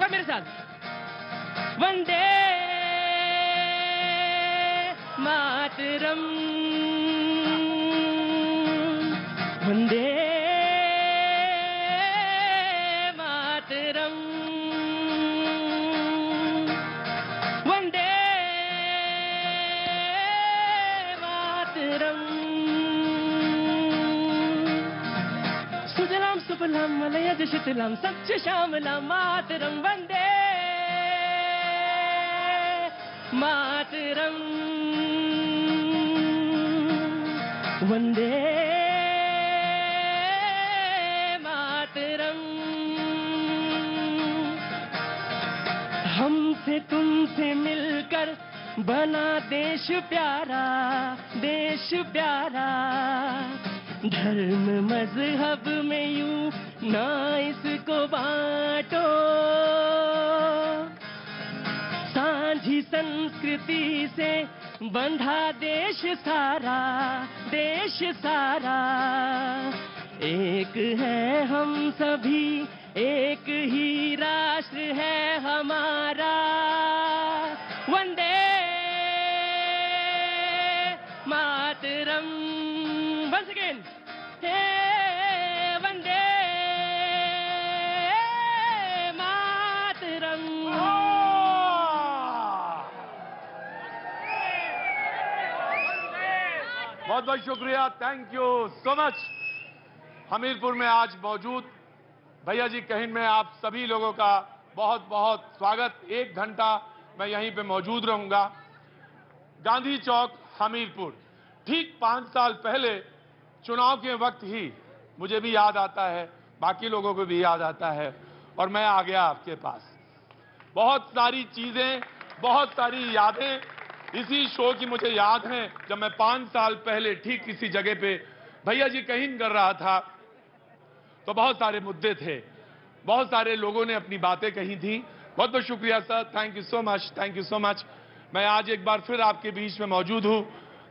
सब मेरे साथ। वंदे मातरम, वंदे मातरम, वंदे मातरम। सुजलाम सुफलाम मलयज शीतलाम सच्च श्यामलाम मातरम, वंदे मातरम, वंदे मातरम। हमसे तुमसे मिलकर बना देश प्यारा, देश प्यारा। धर्म मजहब में यूं ना इसको बांटो, सांझी संस्कृति से बंधा देश सारा, देश सारा। एक है हम सभी, एक ही राष्ट्र है हमारा। वंदे मातरम, once again, हे वंदे मातरम। बहुत बहुत शुक्रिया, thank you so much. Hamirpur में आज मौजूद भैया जी कहिन में आप सभी लोगों का बहुत बहुत स्वागत। 1 घंटा मैं यहीं पे मौजूद रहूंगा। गांधी चौक हमीरपुर, ठीक 5 साल पहले चुनाव के वक्त ही मुझे भी याद आता है, बाकी लोगों को भी याद आता है, और मैं आ गया आपके पास। बहुत सारी चीजें, बहुत सारी यादें इसी शो की मुझे याद हैं। जब मैं 5 साल पहले ठीक इसी जगह पे भैया जी कहिन कर रहा था तो बहुत सारे मुद्दे थे, बहुत सारे लोगों ने अपनी बातें कही थी। बहुत बहुत शुक्रिया sir, thank you so much, thank you so much. मैं आज एक बार फिर आपके बीच में मौजूद हूं।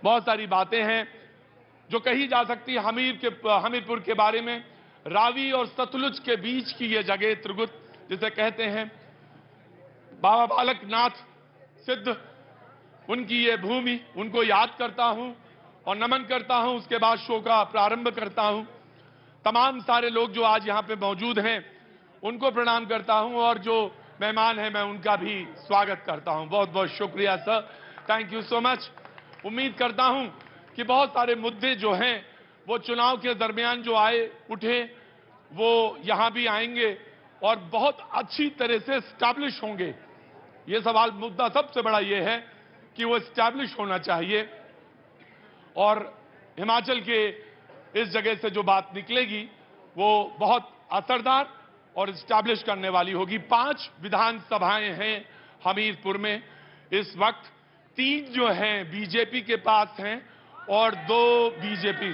बहुत सारी बातें हैं जो कही जा सकती है हमीरपुर के बारे में। रावी और सतलुज के बीच की ये जगह त्रिगुत जिसे कहते हैं, बाबा बालकनाथ सिद्ध, उनकी ये भूमि, उनको याद करता हूं और नमन करता हूं। उसके बाद शो का प्रारंभ करता हूं। तमाम सारे लोग जो आज यहां पे मौजूद हैं उनको प्रणाम करता हूं, और जो मेहमान हैं मैं उनका भी स्वागत करता हूं। बहुत बहुत शुक्रिया sir, thank you so much. उम्मीद करता हूं कि बहुत सारे मुद्दे जो हैं वो चुनाव के दरमियान जो आए उठे वो यहां भी आएंगे और बहुत अच्छी तरह से स्टैब्लिश होंगे। ये सवाल, मुद्दा सबसे बड़ा ये है कि वो स्टैब्लिश होना चाहिए, और हिमाचल के इस जगह से जो बात निकलेगी वो बहुत असरदार और स्टैब्लिश करने वाली होगी। 5 विधानसभाएं हैं हमीरपुर में इस वक्त। 3 जो हैं बीजेपी के पास हैं और 2 बीजेपी,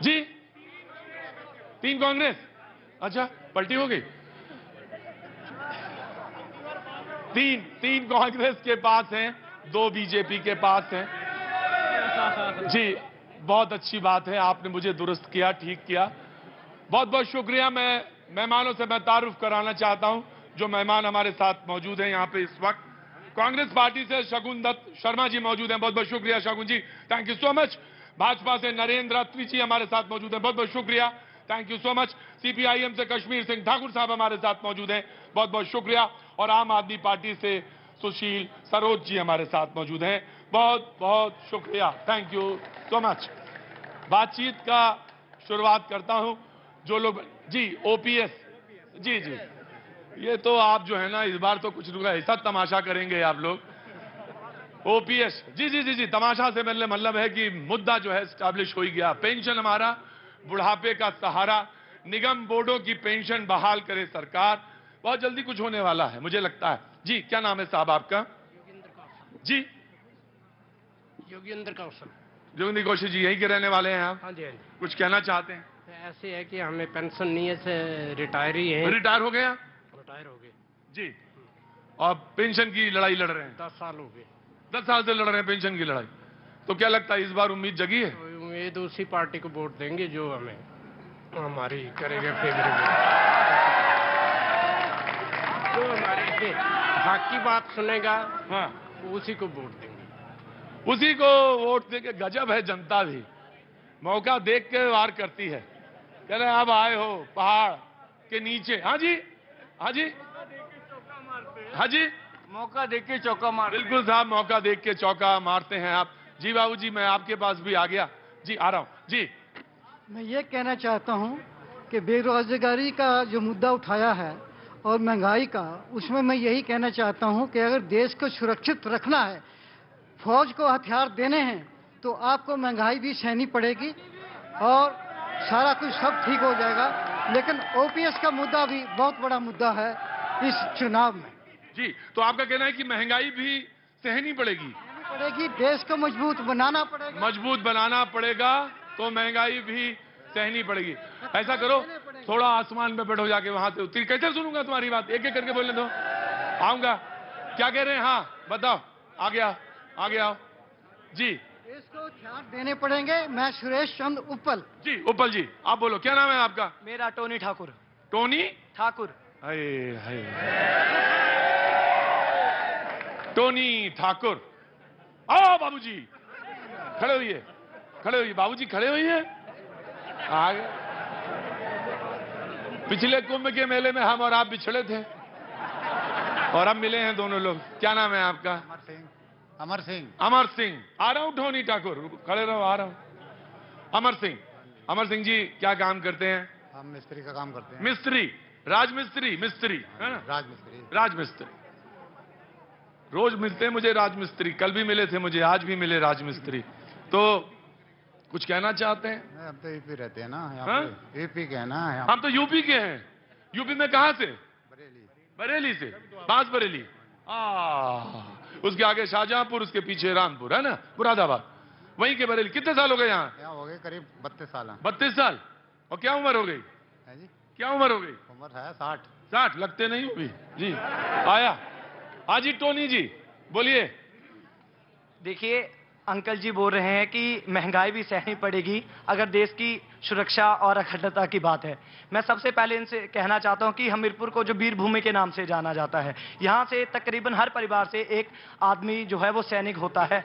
जी 3 कांग्रेस। अच्छा, पलटी हो गई। 3 कांग्रेस के पास हैं, 2 बीजेपी के पास हैं। जी, बहुत अच्छी बात है, आपने मुझे दुरुस्त किया, ठीक किया। बहुत बहुत शुक्रिया। मैं मेहमानों से मैं तारुफ कराना चाहता हूं जो मेहमान हमारे साथ मौजूद हैं यहां पे इस वक्त। कांग्रेस पार्टी से शगुन दत्त शर्मा जी मौजूद हैं, बहुत बहुत शुक्रिया Shagun ji, thank you so much. Bhajpa से नरेंद्र अत्री जी हमारे साथ मौजूद हैं, बहुत बहुत शुक्रिया, thank you so much. CPIM से कश्मीर सिंह ठाकुर साहब हमारे साथ मौजूद हैं, बहुत बहुत शुक्रिया। और आम आदमी पार्टी से सुशील सरोज जी हमारे साथ मौजूद हैं, बहुत बहुत शुक्रिया, थैंक यू सो मच। बातचीत का शुरुआत करता हूं। जो लोग, जी ओपीएस, जी जी, ये तो आप जो है ना इस बार तो कुछ ऐसा तमाशा करेंगे आप लोग। ओपीएस, जी जी जी जी, तमाशा से मतलब है कि मुद्दा जो है स्टैब्लिश हो ही गया। पेंशन हमारा बुढ़ापे का सहारा, निगम बोर्डों की पेंशन बहाल करे सरकार, बहुत जल्दी कुछ होने वाला है मुझे लगता है। जी, क्या नाम है साहब आपका? जी, योगेंद्र कौशल। जोगिंदर कौशिक जी यहीं के रहने वाले हैं आप? हाँ जी, हाँ जी। कुछ कहना चाहते हैं? ऐसे है कि हमें पेंशन नहीं है, से रिटायर ही है। रिटायर हो गए? रिटायर हो गए जी, और पेंशन की लड़ाई लड़ रहे हैं? 10 साल हो गए। 10 साल से लड़ रहे हैं पेंशन की लड़ाई। तो क्या लगता है इस बार उम्मीद जगी है? तो उम्मीद उसी पार्टी को वोट देंगे जो हमें हमारी करेगा फेवरेबल। हक की बात सुनेगा हाँ, उसी को वोट देंगे। उसी को वोट देके। गजब है जनता भी, मौका देख के वार करती है। कह रहे अब आए हो पहाड़ के नीचे। हाँ जी, हाँ जी, हाँ जी, मौका देख के चौका मार। बिल्कुल साहब, मौका देख के चौका मारते हैं आप। जी बाबूजी, मैं आपके पास भी आ गया जी, आ रहा हूं जी। मैं ये कहना चाहता हूँ कि बेरोजगारी का जो मुद्दा उठाया है और महंगाई का, उसमें मैं यही कहना चाहता हूँ कि अगर देश को सुरक्षित रखना है, फौज को हथियार देने हैं, तो आपको महंगाई भी सहनी पड़ेगी और सारा कुछ सब ठीक हो जाएगा। लेकिन ओपीएस का मुद्दा भी बहुत बड़ा मुद्दा है इस चुनाव में। जी, तो आपका कहना है कि महंगाई भी सहनी पड़ेगी? देश को मजबूत बनाना पड़ेगा। मजबूत बनाना पड़ेगा तो महंगाई भी सहनी पड़ेगी। ऐसा करो, थोड़ा आसमान पे बैठो जाके, वहां से उतरी। कैसे सुनूंगा तुम्हारी बात? एक एक करके बोलने दो, आऊंगा। क्या कह रहे हैं? हाँ बताओ, आ गया, आ गया जी। देश को हथियार देने पड़ेंगे। मैं सुरेश चंद्र उप्पल जी। उप्पल जी, आप बोलो, क्या नाम है आपका? मेरा टोनी ठाकुर। टोनी ठाकुर। हाय हाय, टोनी ठाकुर। आओ बाबूजी, खड़े होइए, खड़े होइए बाबूजी, खड़े होइए। आगे पिछले कुंभ के मेले में हम और आप बिछड़े थे और अब मिले हैं दोनों लोग। क्या नाम है आपका? अमर सिंह। अमर सिंह। अमर सिंह। आ रहा हूं टोनी ठाकुर, खड़े रहो, आ रहा हूं। अमर सिंह, अमर सिंह जी क्या काम करते हैं? हम मिस्त्री का काम करते हैं। मिस्त्री, राजमिस्त्री, मिस्त्री है ना? राजमिस्त्री। राजमिस्त्री। रोज मिलते हैं मुझे राजमिस्त्री, कल भी मिले थे मुझे, आज भी मिले राजमिस्त्री। तो कुछ कहना चाहते हैं? हम तो यूपी रहते हैं ना, हाँ? यहाँ पे यूपी के हैं ना। हम तो यूपी के हैं। यूपी में कहां से? बरेली। बरेली से। बांस बरेली। उसके आगे शाहजहांपुर, उसके पीछे रामपुर है ना, मुरादाबाद, वहीं के बरेली। कितने साल हो गए यहाँ? यहाँ हो गए करीब 32 साल। 32 साल। और क्या उम्र हो गई? है जी, क्या उम्र हो गई? उम्र है 60। 60 लगते नहीं हो भी जी। आया हाजी टोनी जी, बोलिए। देखिए, अंकल जी बोल रहे हैं कि महंगाई भी सहनी पड़ेगी अगर देश की सुरक्षा और अखंडता की बात है। मैं सबसे पहले इनसे कहना चाहता हूं कि हमीरपुर को जो वीर भूमि के नाम से जाना जाता है, यहां से तकरीबन हर परिवार से एक आदमी जो है वो सैनिक होता है।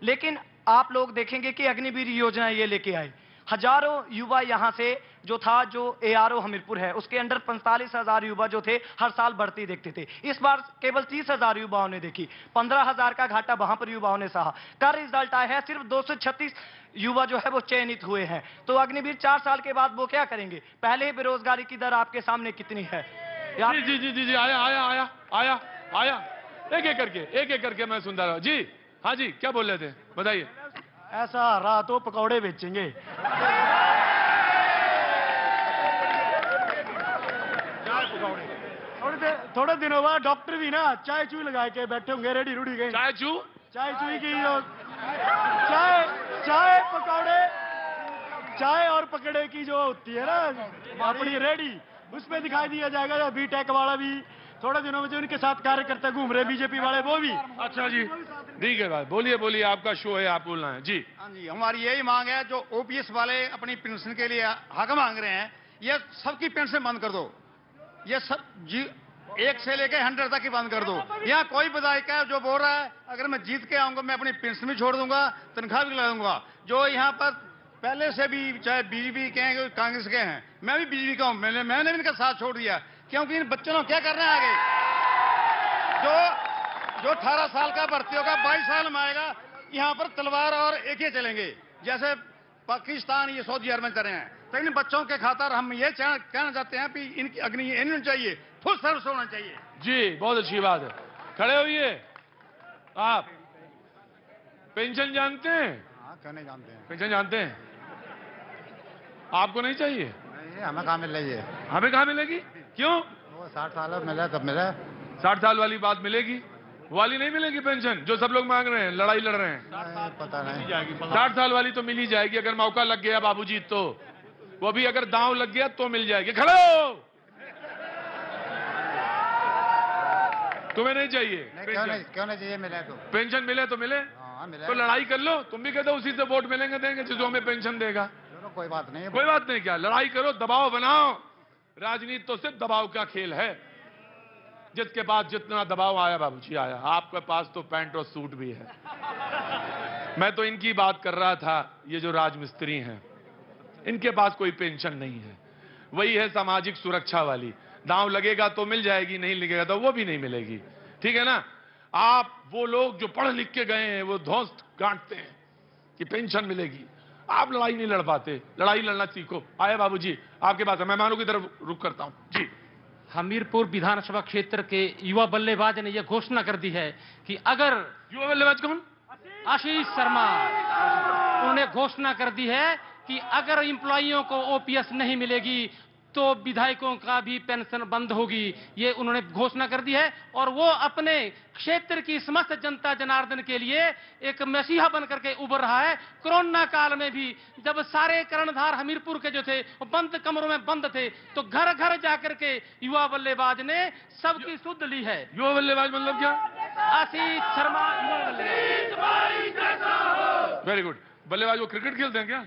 लेकिन आप लोग देखेंगे कि अग्निवीर योजना ये लेके आए, हजारों युवा यहां से जो था, जो एआरओ हमीरपुर है उसके अंडर 45,000 युवा जो थे हर साल बढ़ती देखते थे। इस बार केवल 30,000 युवाओं ने देखी, 15,000 का घाटा वहां पर युवाओं ने सहा। का रिजल्ट आया है सिर्फ 236 युवा जो है वो चयनित हुए हैं। तो अग्निवीर 4 साल के बाद वो क्या करेंगे? पहले ही बेरोजगारी की दर आपके सामने कितनी है। जी जी जी जी जी, आया आया आया आया आया, एक एक करके मैं सुनता रहा जी। हाँ जी, क्या बोल रहे थे, बताइए। ऐसा रहा तो पकौड़े बेचेंगे। थोड़े दिनों बाद डॉक्टर भी ना चाय चू लगा के बैठे होंगे, रेडी रूडी गए। चाय चू, चाय चू की जो चाय चाय पकौड़े, चाय और पकड़े की जो होती है ना अपनी रेडी, उसमें दिखाई दिया जाएगा। बीटेक वाला भी थोड़े दिनों में जो उनके साथ कार्यकर्ता घूम रहे बीजेपी वाले, वो भी। अच्छा जी, ठीक है भाई, बोलिए बोलिए, आपका शो है, आप बोलना है जी। हाँ जी, हमारी यही मांग है, जो ओपीएस वाले अपनी पेंशन के लिए हक मांग रहे हैं, ये सबकी पेंशन बंद कर दो। ये सब जी 1 से लेकर 100 तक की बंद कर दो। यहाँ कोई विधायक है जो बोल रहा है अगर मैं जीत के आऊंगा मैं अपनी पेंशन भी छोड़ दूंगा, तनख्वाह भी लगा दूंगा। जो यहाँ पर पहले से भी चाहे बीजेपी के हैं, कांग्रेस के हैं, मैं भी बीजेपी का हूं, मैंने भी इनका साथ छोड़ दिया, क्योंकि इन बच्चों ने क्या करना है आगे। जो 18 साल का भर्ती होगा 22 साल में आएगा, यहाँ पर तलवार और एके चलेंगे, जैसे पाकिस्तान ये सऊदी अरब में कर रहे हैं। तो इन बच्चों के खातर हम ये कहना चाहते हैं कि इनकी अग्नि इन्हें चाहिए, फुल सर्विस होना चाहिए। जी, बहुत अच्छी बात है, खड़े होइए। आप पेंशन जानते हैं? हाँ, क्यों नहीं जानते हैं। पेंशन जानते हैं? आपको नहीं चाहिए? नहीं, हमें कहाँ मिल रही है। हमें कहाँ मिलेगी? क्यों? वो 60 साल मिला तब मिला। 60 साल वाली बात मिलेगी, वो वाली नहीं मिलेगी पेंशन जो सब लोग मांग रहे हैं, लड़ाई लड़ रहे हैं। पता नहीं। 60 साल वाली तो मिल ही जाएगी, अगर मौका लग गया बाबूजी, तो वो भी अगर दांव लग गया तो मिल जाएगी। खड़े हो, तुम्हें नहीं चाहिए? क्यों नहीं चाहिए? मिले तो पेंशन मिले तो मिले, हाँ मिले तो लड़ाई कर लो। तुम भी कहते हो उसी से वोट मिलेंगे देंगे जो हमें पेंशन देगा। चलो कोई बात नहीं। कोई बात नहीं, क्या लड़ाई करो, दबाव बनाओ। राजनीति तो सिर्फ दबाव का खेल है। जिसके पास जितना दबाव आया बाबूजी आया, आपके पास तो पैंट और सूट भी है। मैं तो इनकी बात कर रहा था, ये जो राजमिस्त्री हैं, इनके पास कोई पेंशन नहीं है। वही है सामाजिक सुरक्षा वाली, दांव लगेगा तो मिल जाएगी, नहीं लगेगा तो वो भी नहीं मिलेगी। ठीक है ना? आप वो लोग जो पढ़ लिख के गए हैं वो ध्वस्त गांठते हैं कि पेंशन मिलेगी। आप लड़ाई नहीं लड़ पाते, लड़ाई लड़ना सीखो। आए बाबूजी आपके पास, मेहमानों की तरफ रुख करता हूं जी। हमीरपुर विधानसभा क्षेत्र के युवा बल्लेबाज ने यह घोषणा कर दी है कि अगर युवा बल्लेबाज कौन? आशीष शर्मा, उन्होंने घोषणा कर दी है कि अगर एम्प्लॉइयों को ओपीएस नहीं मिलेगी तो विधायकों का भी पेंशन बंद होगी। ये उन्होंने घोषणा कर दी है और वो अपने क्षेत्र की समस्त जनता जनार्दन के लिए एक मसीहा बनकर के उभर रहा है। कोरोना काल में भी जब सारे कर्णधार हमीरपुर के जो थे वो बंद कमरों में बंद थे, तो घर घर जाकर के युवा बल्लेबाज ने सबकी सुध ली है। युवा बल्लेबाज मतलब क्या? आशीष शर्मा युवा बल्लेबाज। Very good. बल्लेबाज वो क्रिकेट खेलते हैं क्या?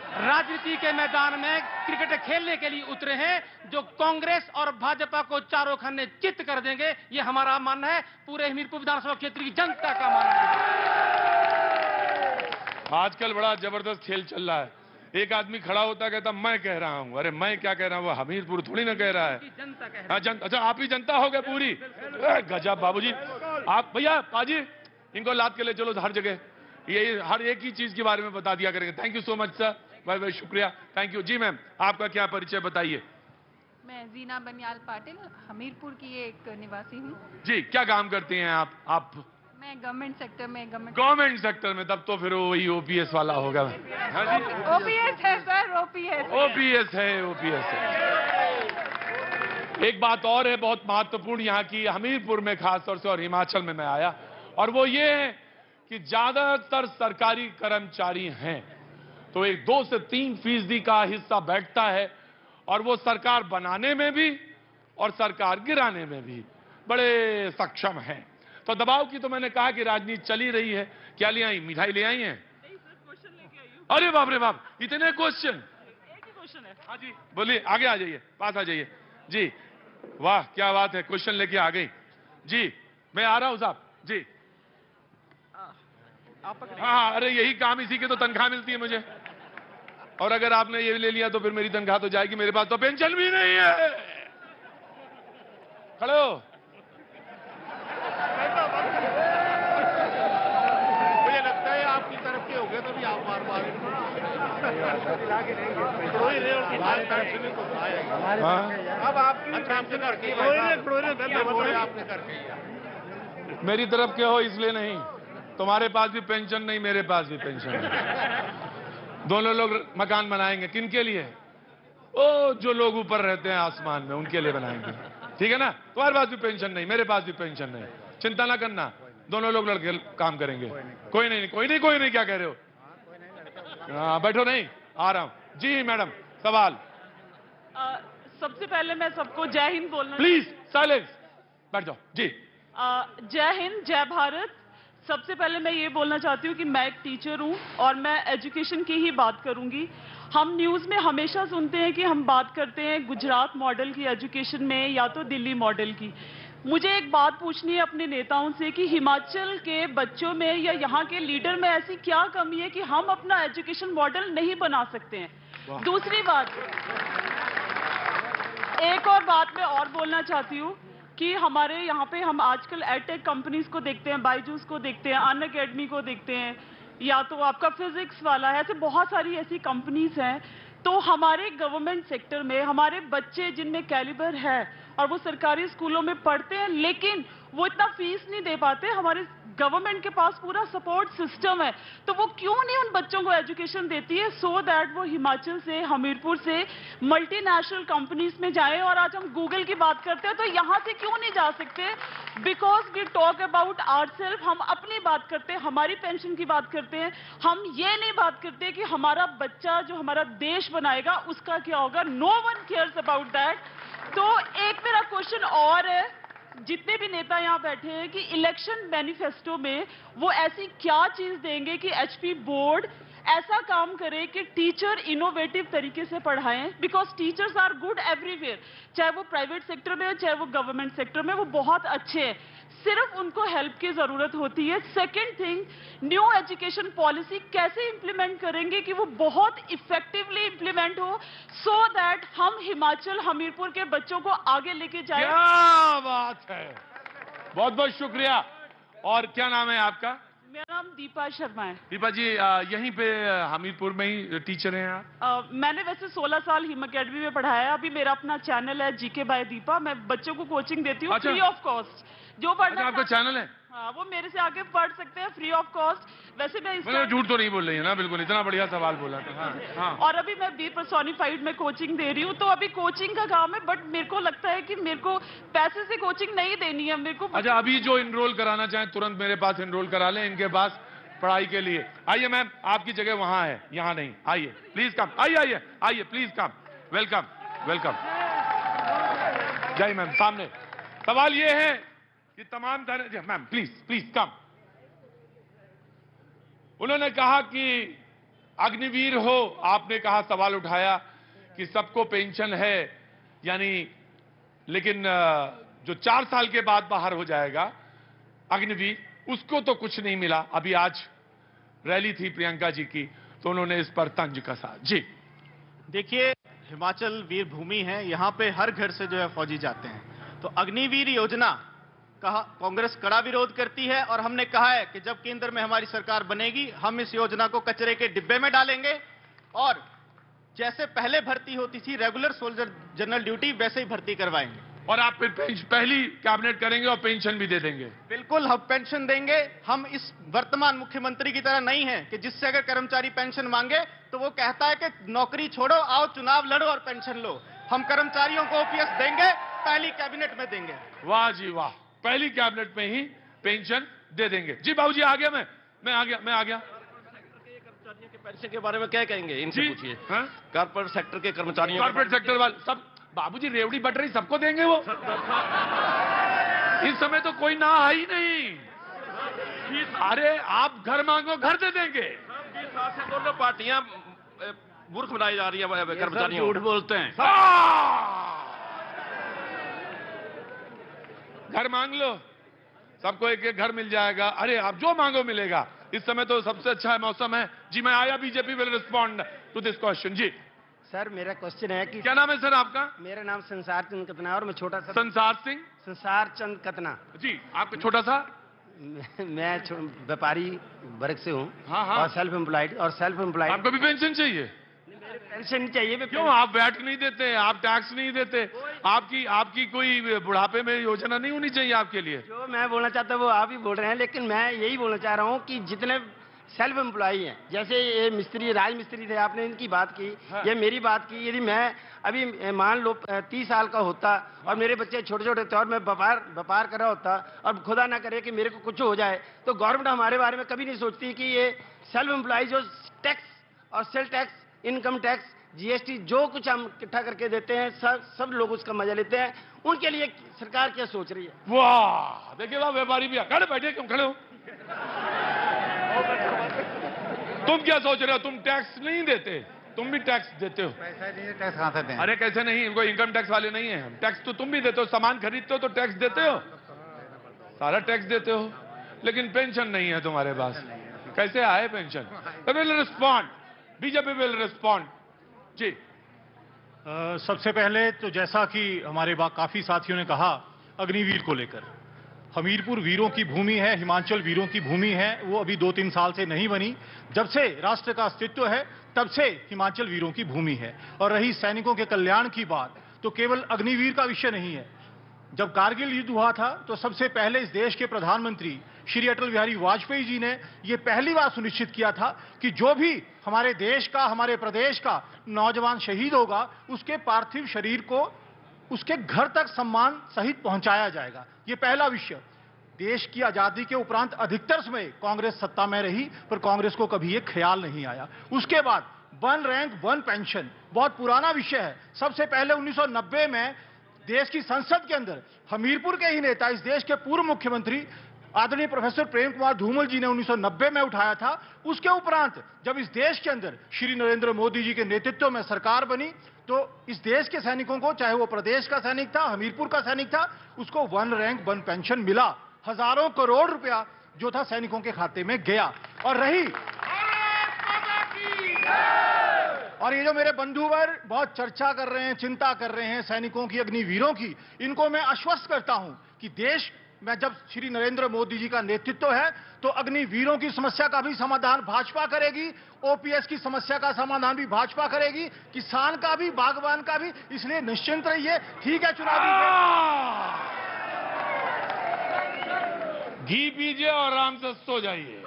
राजनीति के मैदान में क्रिकेट खेलने के लिए उतरे हैं, जो कांग्रेस और भाजपा को चारों खाने चित कर देंगे, ये हमारा मानना है, पूरे हमीरपुर विधानसभा क्षेत्र की जनता का मानना है। आजकल बड़ा जबरदस्त खेल चल रहा है। एक आदमी खड़ा होता कहता मैं कह रहा हूं। अरे मैं क्या कह रहा हूं, वो हमीरपुर थोड़ी ना कह रहा है। जनता कह रही है। अच्छा आप ही जनता हो गए पूरी। गजब बाबूजी। आप भैया पाजी इनको लाद के ले चलो हर जगह, ये हर एक ही चीज के बारे में बता दिया करेंगे। Thank you so much sir, बहुत बहुत शुक्रिया, थैंक यू जी। मैम आपका क्या परिचय बताइए? मैं जीना बनियाल पाटिल हमीरपुर की एक निवासी हूँ जी। क्या काम करती हैं आप? मैं गवर्नमेंट सेक्टर में गवर्नमेंट सेक्टर में, तब तो फिर वही ओपीएस वाला होगा। हाँ जी, ओपीएस है सर, ओपीएस है, ओपीएस है। एक बात और है बहुत महत्वपूर्ण यहाँ की, हमीरपुर में खास तौर से और हिमाचल में मैं आया, और वो ये है कि ज्यादातर सरकारी कर्मचारी हैं तो एक 2 से 3% का हिस्सा बैठता है, और वो सरकार बनाने में भी और सरकार गिराने में भी बड़े सक्षम हैं। तो दबाव की तो मैंने कहा कि राजनीति चली रही है। क्या ले आई? मिठाई ले आई हैं? अरे बाप रे बाप, इतने क्वेश्चन। है। हाँ जी बोलिए, आगे आ जाइए, पास आ जाइए जी। वाह क्या बात है, क्वेश्चन लेके आ गई जी। मैं आ रहा हूं साहब जी। हाँ अरे यही काम, इसी की तो तनख्वाह मिलती है मुझे, और अगर आपने ये ले लिया तो फिर मेरी तनख्वाह तो जाएगी, मेरे पास तो पेंशन भी नहीं है। खड़े हो। मुझे लगता है आपकी तरफ के हो गए तो भी आप मार मार अब आपकी आपने करके मेरी तरफ के हो इसलिए नहीं, तुम्हारे पास भी पेंशन नहीं, मेरे पास भी पेंशन नहीं। दोनों लोग मकान बनाएंगे, किनके लिए? ओ जो लोग ऊपर रहते हैं आसमान में, उनके लिए बनाएंगे। ठीक है ना? तुम्हारे पास भी पेंशन नहीं, मेरे पास भी पेंशन नहीं, चिंता ना करना, दोनों लोग लड़के काम करेंगे। कोई नहीं, क्या कह रहे हो? हाँ बैठो, नहीं आ रहा हूं जी। मैडम सवाल। सबसे पहले मैं सबको जय हिंद बोलना। प्लीज साइलेंस, बैठ जाओ जी। जय हिंद, जय भारत। सबसे पहले मैं ये बोलना चाहती हूँ कि मैं एक टीचर हूँ और मैं एजुकेशन की ही बात करूँगी। हम न्यूज़ में हमेशा सुनते हैं कि हम बात करते हैं गुजरात मॉडल की एजुकेशन में या तो दिल्ली मॉडल की। मुझे एक बात पूछनी है अपने नेताओं से कि हिमाचल के बच्चों में या यहाँ के लीडर में ऐसी क्या कमी है कि हम अपना एजुकेशन मॉडल नहीं बना सकते हैं। दूसरी बात, एक और बात मैं और बोलना चाहती हूँ कि हमारे यहाँ पे हम आजकल एडटेक कंपनीज को देखते हैं, बायजूस को देखते हैं, अनअकैडमी को देखते हैं, या तो आपका फिजिक्स वाला है, ऐसे बहुत सारी ऐसी कंपनीज हैं। तो हमारे गवर्नमेंट सेक्टर में हमारे बच्चे जिनमें कैलिबर है और वो सरकारी स्कूलों में पढ़ते हैं, लेकिन वो इतना फीस नहीं दे पाते। हमारे गवर्नमेंट के पास पूरा सपोर्ट सिस्टम है, तो वो क्यों नहीं उन बच्चों को एजुकेशन देती है सो दैट वो हिमाचल से, हमीरपुर से मल्टीनेशनल कंपनीज में जाएं। और आज हम गूगल की बात करते हैं तो यहाँ से क्यों नहीं जा सकते? Because we talk about ourself, हम अपनी बात करते हैं, हमारी पेंशन की बात करते हैं, हम ये नहीं बात करते कि हमारा बच्चा जो हमारा देश बनाएगा उसका क्या होगा। No one cares about that. तो एक मेरा क्वेश्चन और है, जितने भी नेता यहाँ बैठे हैं, कि इलेक्शन मैनिफेस्टो में वो ऐसी क्या चीज देंगे कि एचपी बोर्ड ऐसा काम करें कि टीचर इनोवेटिव तरीके से पढ़ाएं, because teachers are good everywhere, चाहे वो प्राइवेट सेक्टर में हो चाहे वो गवर्नमेंट सेक्टर में, वो बहुत अच्छे हैं, सिर्फ उनको हेल्प की जरूरत होती है। Second thing, new education policy कैसे इंप्लीमेंट करेंगे कि वो बहुत इफेक्टिवली इंप्लीमेंट हो, सो दैट हम हिमाचल हमीरपुर के बच्चों को आगे लेके जाए। क्या बात है, बहुत बहुत शुक्रिया। और क्या नाम है आपका? मेरा नाम दीपा शर्मा है। दीपा जी, यहीं पे हमीरपुर में ही टीचर हैं आप? मैंने वैसे 16 साल हिम अकेडमी में पढ़ाया है। अभी मेरा अपना चैनल है जीके बाय दीपा, मैं बच्चों को कोचिंग देती हूँ अच्छा। Free of cost. जो पढ़ना आपका चैनल है? हाँ, वो मेरे से आके पढ़ सकते हैं फ्री ऑफ कॉस्ट। वैसे मैं मतलब झूठ तो नहीं बोल रही है ना? बिल्कुल, इतना बढ़िया सवाल बोला था। हाँ, हाँ। और अभी मैं बी पर्सोनिफाइड में कोचिंग दे रही हूँ, तो अभी कोचिंग का काम है, बट मेरे को लगता है कि मेरे को पैसे से कोचिंग नहीं देनी है मेरे को। अच्छा, अभी जो इनरोल कराना चाहें तुरंत मेरे पास इनरोल करा लें, इनके पास पढ़ाई के लिए। आइए मैम, आपकी जगह वहां है, यहाँ नहीं। आइए प्लीज कम, आइए आइए आइए प्लीज कम। Welcome welcome. जय मैम, सामने। सवाल ये है कि तमाम तरह, मैम प्लीज प्लीज कम। उन्होंने कहा कि अग्निवीर हो, आपने कहा, सवाल उठाया कि सबको पेंशन है, यानी लेकिन जो 4 साल के बाद बाहर हो जाएगा अग्निवीर, उसको तो कुछ नहीं मिला। अभी आज रैली थी प्रियंका जी की, तो उन्होंने इस पर तंज कसा। जी देखिए, हिमाचल वीर भूमि है, यहाँ पे हर घर से जो है फौजी जाते हैं, तो अग्निवीर योजना का कांग्रेस कड़ा विरोध करती है। और हमने कहा है कि जब केंद्र में हमारी सरकार बनेगी, हम इस योजना को कचरे के डिब्बे में डालेंगे, और जैसे पहले भर्ती होती थी रेगुलर सोल्जर जनरल ड्यूटी, वैसे ही भर्ती करवाएंगे। और आप फिर पहली कैबिनेट करेंगे और पेंशन भी दे देंगे? बिल्कुल, हम पेंशन देंगे। हम इस वर्तमान मुख्यमंत्री की तरह नहीं है कि जिससे अगर कर्मचारी पेंशन मांगे तो वो कहता है कि नौकरी छोड़ो, आओ चुनाव लड़ो और पेंशन लो। हम कर्मचारियों को ओपीएस देंगे, पहली कैबिनेट में देंगे। वाह जी वाह, पहली कैबिनेट में ही पेंशन दे देंगे। जी बाबूजी, आ गया मैं आ गया। कर्मचारियों के पेंशन के बारे में क्या कहेंगे, इनसे पूछिए। कॉर्पोरेट सेक्टर के कर्मचारियों, कॉर्पोरेट सेक्टर वाले सब, बाबूजी रेवड़ी बटरी सबको देंगे वो? इस समय तो कोई ना है ही नहीं। अरे आप घर मांगो, घर दे देंगे। दोनों पार्टियां मूर्ख बनाई जा रही है कर्मचारियों। झूठ बोलते हैं। घर मांग लो, सबको एक एक घर मिल जाएगा। अरे आप जो मांगो मिलेगा। इस समय तो सबसे अच्छा मौसम है। जी मैं आया, BJP will respond to this question. जी सर, मेरा क्वेश्चन है कि क्या नाम है सर आपका? मेरा नाम संसार चंद कतना और मैं छोटा सा संसार सिंह, संसार चंद कतना जी। आपका छोटा सा? मैं व्यापारी वर्ग से हूँ। हाँ, हाँ। और सेल्फ एम्प्लॉयड आपको भी पेंशन चाहिए? पेंशन नहीं चाहिए। क्यों? आप वैट नहीं देते, आप टैक्स नहीं देते, आपकी कोई बुढ़ापे में योजना नहीं होनी चाहिए आपके लिए? जो मैं बोलना चाहता हूँ वो आप ही बोल रहे हैं, लेकिन मैं यही बोलना चाह रहा हूँ कि जितने सेल्फ एम्प्लॉई हैं, जैसे ये मिस्त्री, राज मिस्त्री थे, आपने इनकी बात की। हाँ। ये मेरी बात की। यदि मैं अभी मान लो 30 साल का होता और मेरे बच्चे छोटे छोटे थे और मैं व्यापार कर रहा होता और खुदा ना करे कि मेरे को कुछ हो जाए, तो गवर्नमेंट हमारे बारे में कभी नहीं सोचती कि ये सेल्फ एम्प्लॉय जो टैक्स और sale tax, income tax, GST जो कुछ हम इकट्ठा करके देते हैं, सब लोग उसका मजा लेते हैं। उनके लिए सरकार क्या सोच रही है? वाह, देखिए वाह, व्यापारी भी खड़े बैठे, क्यों खड़े हो? तुम क्या सोच रहे हो? तुम टैक्स नहीं देते? तुम भी टैक्स देते हो? पैसा नहीं, टैक्स कहां से दें? अरे कैसे नहीं, इनको इनकम टैक्स वाले नहीं है हम। टैक्स तो तुम भी देते हो, सामान खरीदते हो तो टैक्स देते हो, सारा टैक्स देते हो, लेकिन पेंशन नहीं है तुम्हारे पास। कैसे आए pension? Will respond, BJP will respond. जी सबसे पहले तो जैसा कि हमारे काफी साथियों ने कहा, अग्निवीर को लेकर, हमीरपुर वीरों की भूमि है, हिमाचल वीरों की भूमि है। वो अभी 2-3 साल से नहीं बनी। जब से राष्ट्र का अस्तित्व है तब से हिमाचल वीरों की भूमि है। और रही सैनिकों के कल्याण की बात, तो केवल अग्निवीर का विषय नहीं है। जब कारगिल युद्ध हुआ था तो सबसे पहले इस देश के प्रधानमंत्री श्री अटल बिहारी वाजपेयी जी ने यह पहली बार सुनिश्चित किया था कि जो भी हमारे देश का, हमारे प्रदेश का नौजवान शहीद होगा, उसके पार्थिव शरीर को उसके घर तक सम्मान सहित पहुंचाया जाएगा। ये पहला विषय। देश की आजादी के उपरांत अधिकतर समय कांग्रेस सत्ता में रही, पर कांग्रेस को कभी ये ख्याल नहीं आया। उसके बाद वन रैंक वन पेंशन, बहुत पुराना विषय है। सबसे पहले 1990 में देश की संसद के अंदर हमीरपुर के ही नेता, इस देश के पूर्व मुख्यमंत्री आदरणीय प्रोफेसर प्रेम कुमार धूमल जी ने 1990 में उठाया था। उसके उपरांत जब इस देश के अंदर श्री नरेंद्र मोदी जी के नेतृत्व में सरकार बनी, तो इस देश के सैनिकों को, चाहे वो प्रदेश का सैनिक था, हमीरपुर का सैनिक था, उसको 1 रैंक 1 पेंशन मिला। हजारों करोड़ रुपया जो था सैनिकों के खाते में गया। और ये जो मेरे बंधुवर बहुत चर्चा कर रहे हैं, चिंता कर रहे हैं सैनिकों की, अग्निवीरों की, इनको मैं आश्वस्त करता हूं कि देश में जब श्री नरेंद्र मोदी जी का नेतृत्व है, तो अग्निवीरों की समस्या का भी समाधान भाजपा करेगी, ओपीएस की समस्या का समाधान भी भाजपा करेगी, किसान का भी, बागवान का भी। इसलिए निश्चिंत रहिए। ठीक है, चुनावी घी पीजिए और आराम से सो जाइए,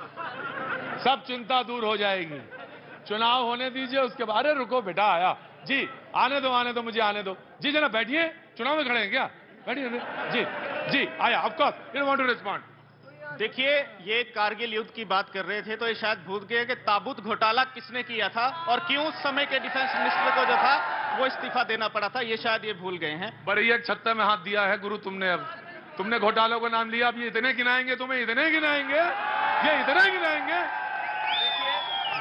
सब चिंता दूर हो जाएगी। चुनाव होने दीजिए, उसके बाद। अरे रुको बेटा, आया जी, आने दो, मुझे आने दो जी। जरा बैठिए, चुनाव में खड़े हैं क्या? बैठिए जी। जी आया, of course you want to respond. देखिए, ये कारगिल युद्ध की बात कर रहे थे, तो ये शायद भूल गए कि ताबूत घोटाला किसने किया था और क्यों उस समय के डिफेंस मिनिस्टर को जो था वो इस्तीफा देना पड़ा था। ये शायद ये भूल गए हैं। बड़ी एक छत्ते में हाथ दिया है गुरु तुमने। अब तुमने घोटालों का नाम लिया, अब ये इतने गिनाएंगे, तुम्हें इतने गिनाएंगे, ये इतने गिनाएंगे।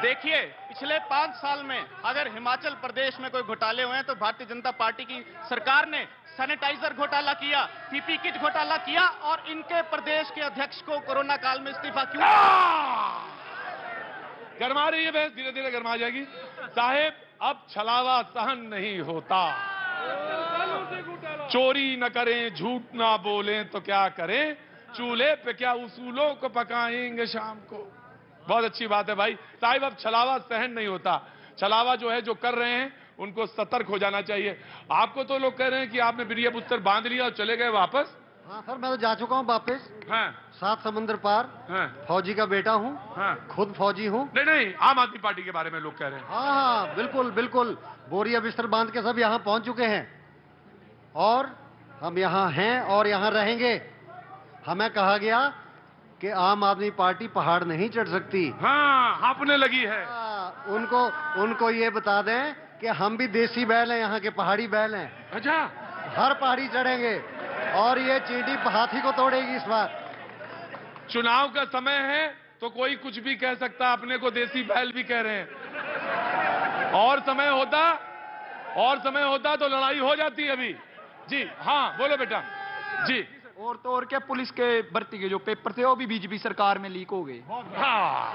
देखिए, पिछले 5 साल में अगर हिमाचल प्रदेश में कोई घोटाले हुए हैं तो भारतीय जनता पार्टी की सरकार ने सैनिटाइजर घोटाला किया, पीपी किट घोटाला किया, और इनके प्रदेश के अध्यक्ष को कोरोना काल में इस्तीफा क्यों? गरमा रही है बहस, धीरे धीरे गरमा जाएगी। साहेब, अब छलावा सहन नहीं होता। चोरी न करें, झूठ ना बोलें तो क्या करें, चूल्हे पे क्या उसूलों को पकाएंगे शाम को। बहुत अच्छी बात है भाई साहिब, अब छलावा सहन नहीं होता। छलावा जो है, जो कर रहे हैं उनको सतर्क हो जाना चाहिए। आपको तो लोग कह रहे हैं कि आपने प्रिय पुत्र बांध लिया और चले गए वापस। हाँ सर, मैं तो जा चुका हूँ वापस। हाँ। 7 समुद्र पार। हाँ। फौजी का बेटा हूँ। हाँ। खुद फौजी हूँ। नहीं, आम आदमी पार्टी के बारे में लोग कह रहे हैं। हाँ, बिल्कुल बिल्कुल, बोरिया बिस्तर बांध के सब यहाँ पहुंच चुके हैं और हम यहाँ हैं और यहाँ रहेंगे। हमें कहा गया कि आम आदमी पार्टी पहाड़ नहीं चढ़ सकती। हाँ, हाँपने लगी है। उनको ये बता दें कि हम भी देसी बैल हैं, यहाँ के पहाड़ी बैल हैं। अच्छा, हर पहाड़ी चढ़ेंगे और ये चींटी हाथी को तोड़ेगी इस बार। चुनाव का समय है तो कोई कुछ भी कह सकता, अपने को देसी बैल भी कह रहे हैं। और समय होता तो लड़ाई हो जाती अभी। जी हाँ, बोलो बेटा जी। और तो और क्या, पुलिस के भर्ती के जो पेपर थे वो भी बीजेपी सरकार में लीक हो गए। हाँ,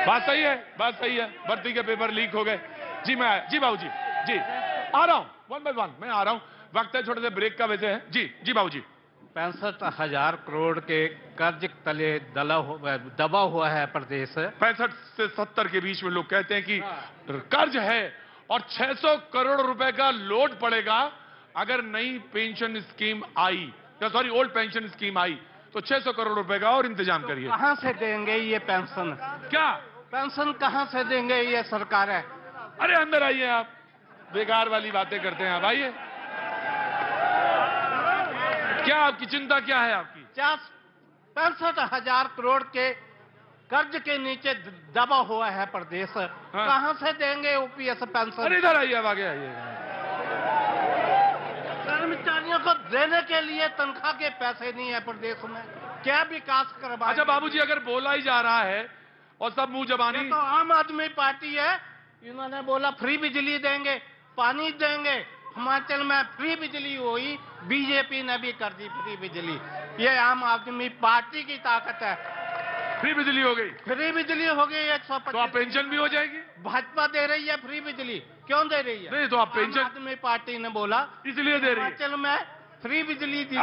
बात सही है, भर्ती के पेपर लीक हो गए। जी बाबूजी, जी आ रहा हूँ, 1 by 1 मैं आ रहा हूँ। वक्त है छोटे से ब्रेक का, वैसे है। जी बाबूजी। 65,000 करोड़ के कर्ज तले दबा हुआ है प्रदेश। 65 से 70 के बीच में लोग कहते हैं कि कर्ज है और 600 करोड़ रुपए का लोड पड़ेगा अगर नई पेंशन स्कीम आई, सॉरी ओल्ड पेंशन स्कीम आई, तो 600 करोड़ रुपए का और इंतजाम करिए। कहां से देंगे ये पेंशन? क्या पेंशन कहां से देंगे ये सरकार है? अरे अंदर आइए, आप बेकार वाली बातें करते हैं। आप आइए, क्या आपकी चिंता क्या है आपकी? 65,000 करोड़ के कर्ज के नीचे दबा हुआ है प्रदेश। हाँ। कहां से देंगे ओपीएस पेंशन? अरे इधर आइए, अब आगे आइए। कर्मचारियों को देने के लिए तनख्वाह के पैसे नहीं है प्रदेश में, क्या विकास करवाए? अच्छा बाबूजी, अगर बोला ही जा रहा है और सब मुंह जबानी, तो आम आदमी पार्टी है, इन्होंने बोला फ्री बिजली देंगे, पानी देंगे। हिमाचल में फ्री बिजली हुई, बीजेपी ने भी कर दी फ्री बिजली। ये आम आदमी पार्टी की ताकत है। फ्री बिजली हो गई, 150। तो आप पेंशन भी हो जाएगी। भाजपा दे रही है फ्री बिजली, क्यों दे रही है? नहीं तो आप पेंशन, आम आदमी पार्टी ने बोला इसलिए दे रही है। हिमाचल में फ्री बिजली दी।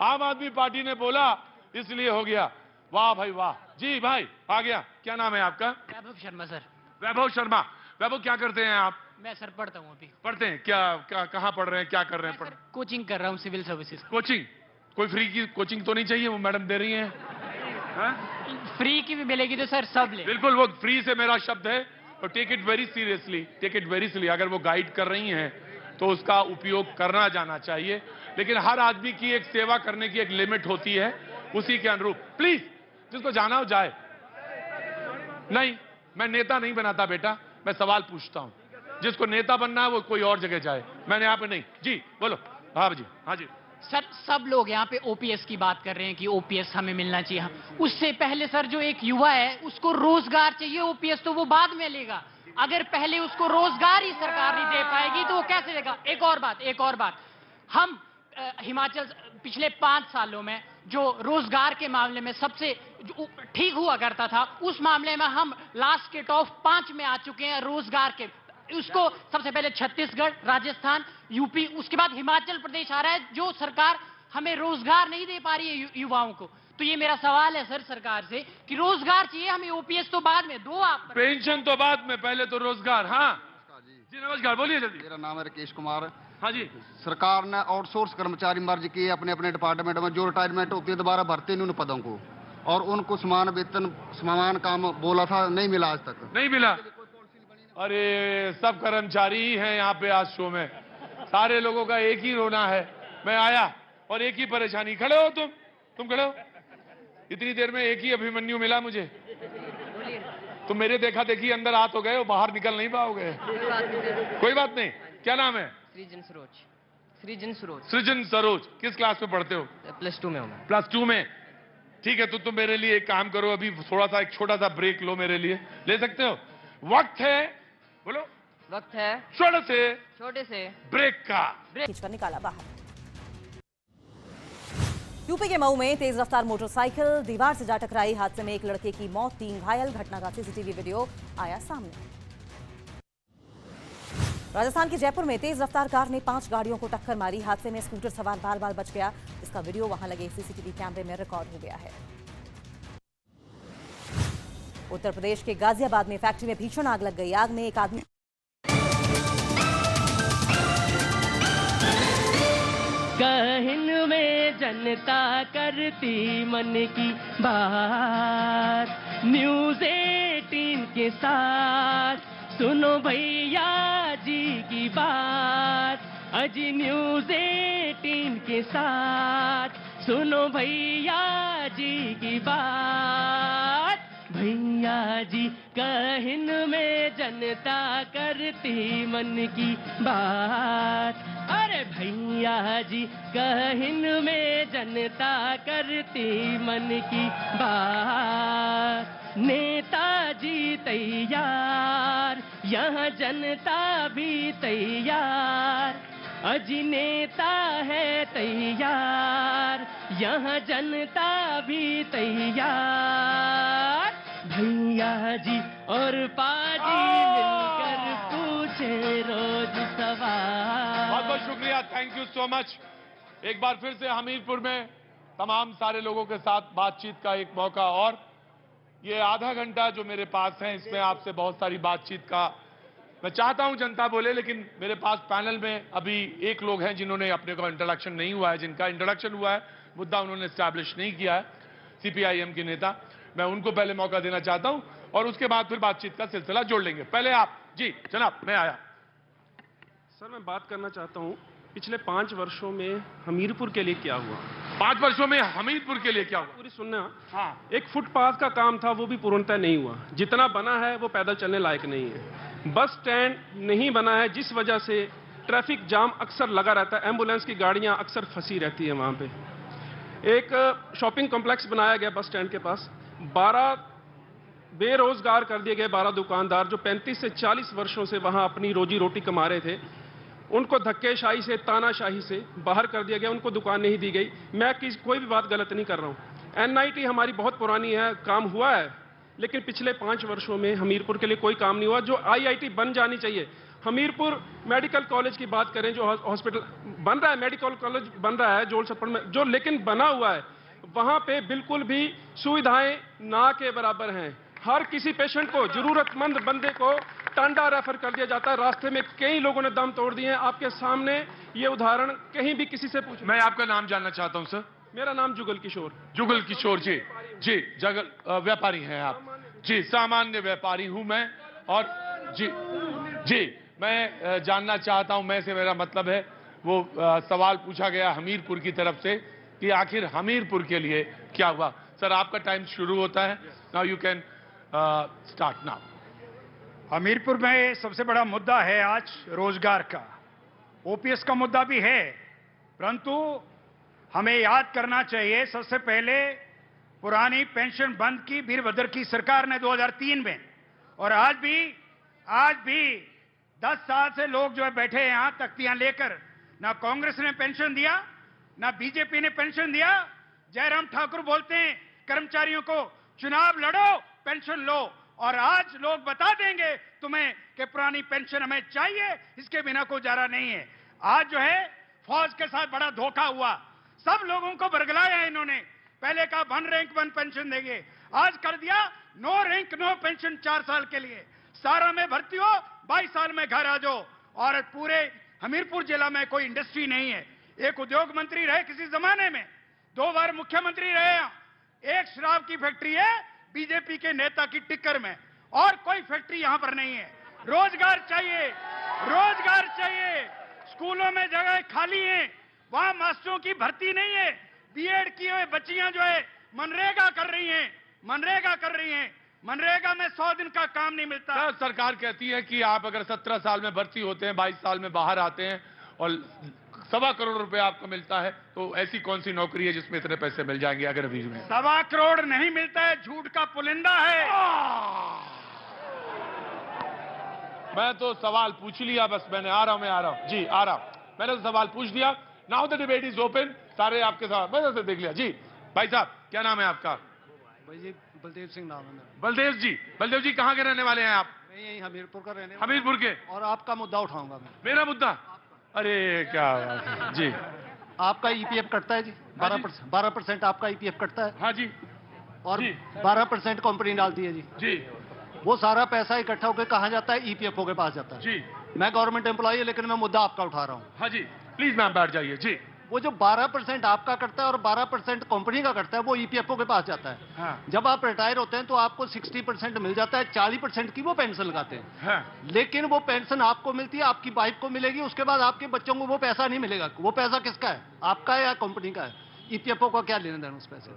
आम आदमी पार्टी ने बोला इसलिए हो गया। वाह भाई वाह। जी भाई आ गया, क्या नाम है आपका? वैभव शर्मा सर। वैभव शर्मा। वैभव क्या करते हैं आप? मैं सर पढ़ता हूँ अभी। पढ़ते हैं क्या? कहाँ पढ़ रहे हैं, क्या कर रहे हैं? कोचिंग कर रहा हूँ सिविल सर्विसेज। कोचिंग? कोई फ्री की कोचिंग तो नहीं चाहिए? वो मैडम दे रही हैं। फ्री की भी मिलेगी तो सर सब ले। बिल्कुल, वो फ्री से मेरा शब्द है, तो टेक इट वेरी सीरियसली। अगर वो गाइड कर रही हैं तो उसका उपयोग करना जाना चाहिए, लेकिन हर आदमी की एक सेवा करने की एक लिमिट होती है, उसी के अनुरूप। प्लीज, जिसको जाना हो जाए। नहीं, मैं नेता नहीं बनाता बेटा, मैं सवाल पूछता हूं। जिसको नेता बनना है वो कोई और जगह जाए, मैंने यहाँ पे नहीं। जी बोलो। हाँ जी, हाँ जी। सर सब लोग यहाँ पे ओपीएस की बात कर रहे हैं कि ओपीएस हमें मिलना चाहिए। उससे पहले सर जो एक युवा है उसको रोजगार चाहिए, ओपीएस तो वो बाद में लेगा। अगर पहले उसको रोजगार ही सरकार नहीं दे पाएगी तो वो कैसे देगा? एक और बात, हम हिमाचल पिछले 5 सालों में जो रोजगार के मामले में सबसे ठीक हुआ करता था, उस मामले में हम लास्ट के टॉप 5 में आ चुके हैं रोजगार के। उसको सबसे पहले छत्तीसगढ़, राजस्थान, यूपी, उसके बाद हिमाचल प्रदेश आ रहा है, जो सरकार हमें रोजगार नहीं दे पा रही है युवाओं को। तो ये मेरा सवाल है सर सरकार से कि रोजगार चाहिए हमें, ओपीएस तो बाद में दो, आप पेंशन तो बाद में, पहले तो रोजगार। हाँ जी नमस्कार, बोलिए जल्दी। मेरा नाम है राकेश कुमार। हाँ जी। सरकार ने आउटसोर्स कर्मचारी मर्ज किए अपने अपने डिपार्टमेंट में, जो रिटायरमेंट होती है दोबारा भरते नहीं उन पदों को, और उनको समान वेतन समान काम बोला था, नहीं मिला आज तक। नहीं मिला। अरे सब कर्मचारी ही हैं यहाँ पे आज शो में, सारे लोगों का एक ही रोना है। मैं आया और एक ही परेशानी। खड़े हो तुम खड़े हो। इतनी देर में एक ही अभिमन्यु मिला मुझे। तुम मेरे देखा देखी अंदर आ तो गए हो, बाहर निकल नहीं पाओगे। कोई बात नहीं। क्या नाम है? सृजन सरोज। किस क्लास में पढ़ते हो? +2 में हूँ मैं। +2 में। ठीक है, तो तुम मेरे लिए एक काम करो, अभी थोड़ा सा एक छोटा सा ब्रेक लो मेरे लिए। ले सकते हो? वक्त है, बोलो। वक्त है छोटे से ब्रेक का। खींचकर निकाला बाहर। यूपी के मऊ में तेज रफ्तार मोटरसाइकिल दीवार से जा टकराई। हादसे में एक लड़के की मौत, 3 घायल। घटना का सीसीटीवी वीडियो आया सामने। राजस्थान के जयपुर में तेज रफ्तार कार ने 5 गाड़ियों को टक्कर मारी। हादसे में स्कूटर सवार बाल बाल बच गया। इसका वीडियो वहां लगे सीसीटीवी कैमरे में रिकॉर्ड हो गया है। उत्तर प्रदेश के गाजियाबाद में फैक्ट्री में भीषण आग लग गई। आग में एक आदमी गहन में जनता करती मन की बात, न्यूज़ 18 के साथ सुनो भैया जी की बात। अजी न्यूज़ 18 के साथ सुनो भैया जी की बात। भैया जी कहन में जनता करती मन की बात। अरे भैया जी कहन में जनता करती मन की बात। नेताजी तैयार, यहाँ जनता भी तैयार। अजी नेता है तैयार, यहाँ जनता भी तैयार। भैया जी और पाजी मिलकर पूछे रोज सवाल। बहुत बहुत शुक्रिया, थैंक यू सो मच। एक बार फिर से हमीरपुर में तमाम सारे लोगों के साथ बातचीत का एक मौका, और ये आधा घंटा जो मेरे पास है इसमें आपसे बहुत सारी बातचीत का मैं चाहता हूं जनता बोले, लेकिन मेरे पास पैनल में अभी एक लोग हैं जिन्होंने अपने को इंट्रोडक्शन नहीं हुआ है, जिनका इंट्रोडक्शन हुआ है, मुद्दा उन्होंने एस्टैब्लिश नहीं किया है, सीपीआईएम के नेता। मैं उनको पहले मौका देना चाहता हूं और उसके बाद फिर बातचीत का सिलसिला जोड़ लेंगे। पहले आप जी जनाब। मैं आया सर, मैं बात करना चाहता हूं पिछले 5 वर्षों में हमीरपुर के लिए क्या हुआ। 5 वर्षों में हमीरपुर के लिए क्या हुआ? पूरी सुनना। हाँ, एक फुटपाथ का काम था, वो भी पूर्णतः नहीं हुआ। जितना बना है वो पैदल चलने लायक नहीं है। बस स्टैंड नहीं बना है, जिस वजह से ट्रैफिक जाम अक्सर लगा रहता है। एम्बुलेंस की गाड़ियां अक्सर फंसी रहती है वहां पे। एक शॉपिंग कॉम्प्लेक्स बनाया गया बस स्टैंड के पास। 12 बेरोजगार कर दिए गए, 12 दुकानदार जो 35 से 40 वर्षों से वहां अपनी रोजी रोटी कमा रहे थे, उनको धक्केशाही से, तानाशाही से बाहर कर दिया गया। उनको दुकान नहीं दी गई। मैं कोई भी बात गलत नहीं कर रहा हूं। एनआईटी हमारी बहुत पुरानी है, काम हुआ है, लेकिन पिछले 5 वर्षों में हमीरपुर के लिए कोई काम नहीं हुआ जो आईआईटी बन जानी चाहिए। हमीरपुर मेडिकल कॉलेज की बात करें, जो हॉस्पिटल बन रहा है, मेडिकल कॉलेज बन रहा है जोल छप्पड़ में, जो लेकिन बना हुआ है, वहां पे बिल्कुल भी सुविधाएं ना के बराबर हैं। हर किसी पेशेंट को, जरूरतमंद बंदे को टांडा रेफर कर दिया जाता है। रास्ते में कई लोगों ने दम तोड़ दिए हैं। आपके सामने ये उदाहरण, कहीं भी किसी से पूछ। मैं आपका नाम जानना चाहता हूं सर। मेरा नाम जुगल किशोर। जुगल किशोर जी। जी जगल व्यापारी हैं आप? जी, सामान्य व्यापारी हूं मैं। और जी मैं जानना चाहता हूं, मैं से मेरा मतलब है वो सवाल पूछा गया हमीरपुर की तरफ से कि आखिर हमीरपुर के लिए क्या हुआ। सर आपका टाइम शुरू होता है, now you can start now. Hamirpur में सबसे बड़ा मुद्दा है आज रोजगार का। ओपीएस का मुद्दा भी है, परंतु हमें याद करना चाहिए, सबसे पहले पुरानी पेंशन बंद की वीरभद्र की सरकार ने 2003 में, और आज भी 10 साल से लोग जो है बैठे हैं यहां तख्तियां लेकर, ना कांग्रेस ने पेंशन दिया, ना बीजेपी ने पेंशन दिया। जयराम ठाकुर बोलते हैं कर्मचारियों को चुनाव लड़ो, पेंशन लो, और आज लोग बता देंगे तुम्हें कि पुरानी पेंशन हमें चाहिए, इसके बिना कोई गुजारा नहीं है। आज जो है फौज के साथ बड़ा धोखा हुआ, सब लोगों को बरगलाया है इन्होंने। पहले कहा 1 रैंक 1 पेंशन देंगे, आज कर दिया 9 रैंक 9 पेंशन 4 साल के लिए। सारा में भर्ती हो, 22 साल में घर आ जाओ। और पूरे हमीरपुर जिला में कोई इंडस्ट्री नहीं है। एक उद्योग मंत्री रहे किसी जमाने में, 2 बार मुख्यमंत्री रहे, एक शराब की फैक्ट्री है बीजेपी के नेता की टिक्कर में, और कोई फैक्ट्री यहां पर नहीं है। रोजगार चाहिए, रोजगार चाहिए। स्कूलों में जगह खाली है, वहां मास्टरों की भर्ती नहीं है। बीएड किए हुए बच्चियां जो है मनरेगा कर रही हैं, मनरेगा कर रही हैं। मनरेगा में 100 दिन का काम नहीं मिलता। सरकार कहती है कि आप अगर 17 साल में भर्ती होते हैं, 22 साल में बाहर आते हैं और 1.25 करोड़ रुपए आपको मिलता है, तो ऐसी कौन सी नौकरी है जिसमें इतने पैसे मिल जाएंगे अगर अभी में? 1.25 करोड़ नहीं मिलता है, झूठ का पुलिंदा है। मैं तो सवाल पूछ लिया, बस मैंने आ रहा हूं जी, आ रहा हूं। मैंने तो सवाल पूछ दिया। Now the debate is open. सारे आपके साथ मैंने से देख लिया जी। भाई साहब क्या नाम है आपका? भाई जी बलदेव सिंह नाम है मेरा। बलदेव जी कहाँ के रहने वाले हैं आप? मैं यही हमीरपुर का रहने हमीरपुर के। और आपका मुद्दा उठाऊंगा मैं। मेरा मुद्दा? अरे क्या बात है जी। आपका ईपीएफ कटता है जी, 12% आपका ईपीएफ कटता है। हाँ जी। और 12% कंपनी डालती है जी। जी। वो सारा पैसा इकट्ठा होकर कहाँ जाता है? ईपीएफओ के पास जाता है जी। मैं गवर्नमेंट एम्प्लॉई है, लेकिन मैं मुद्दा आपका उठा रहा हूँ। हाँ जी प्लीज मैम बैठ जाइए जी। वो जो 12% आपका कटता है और 12% कंपनी का कटता है, वो ईपीएफओ के पास जाता है। हाँ। जब आप रिटायर होते हैं तो आपको 60% मिल जाता है, 40% की वो पेंशन लगाते हैं। हाँ। लेकिन वो पेंशन आपको मिलती है, आपकी वाइफ को मिलेगी, उसके बाद आपके बच्चों को वो पैसा नहीं मिलेगा। वो पैसा किसका है? आपका है या कंपनी का है? ईपीएफओ का क्या लेना देना उस पैसे?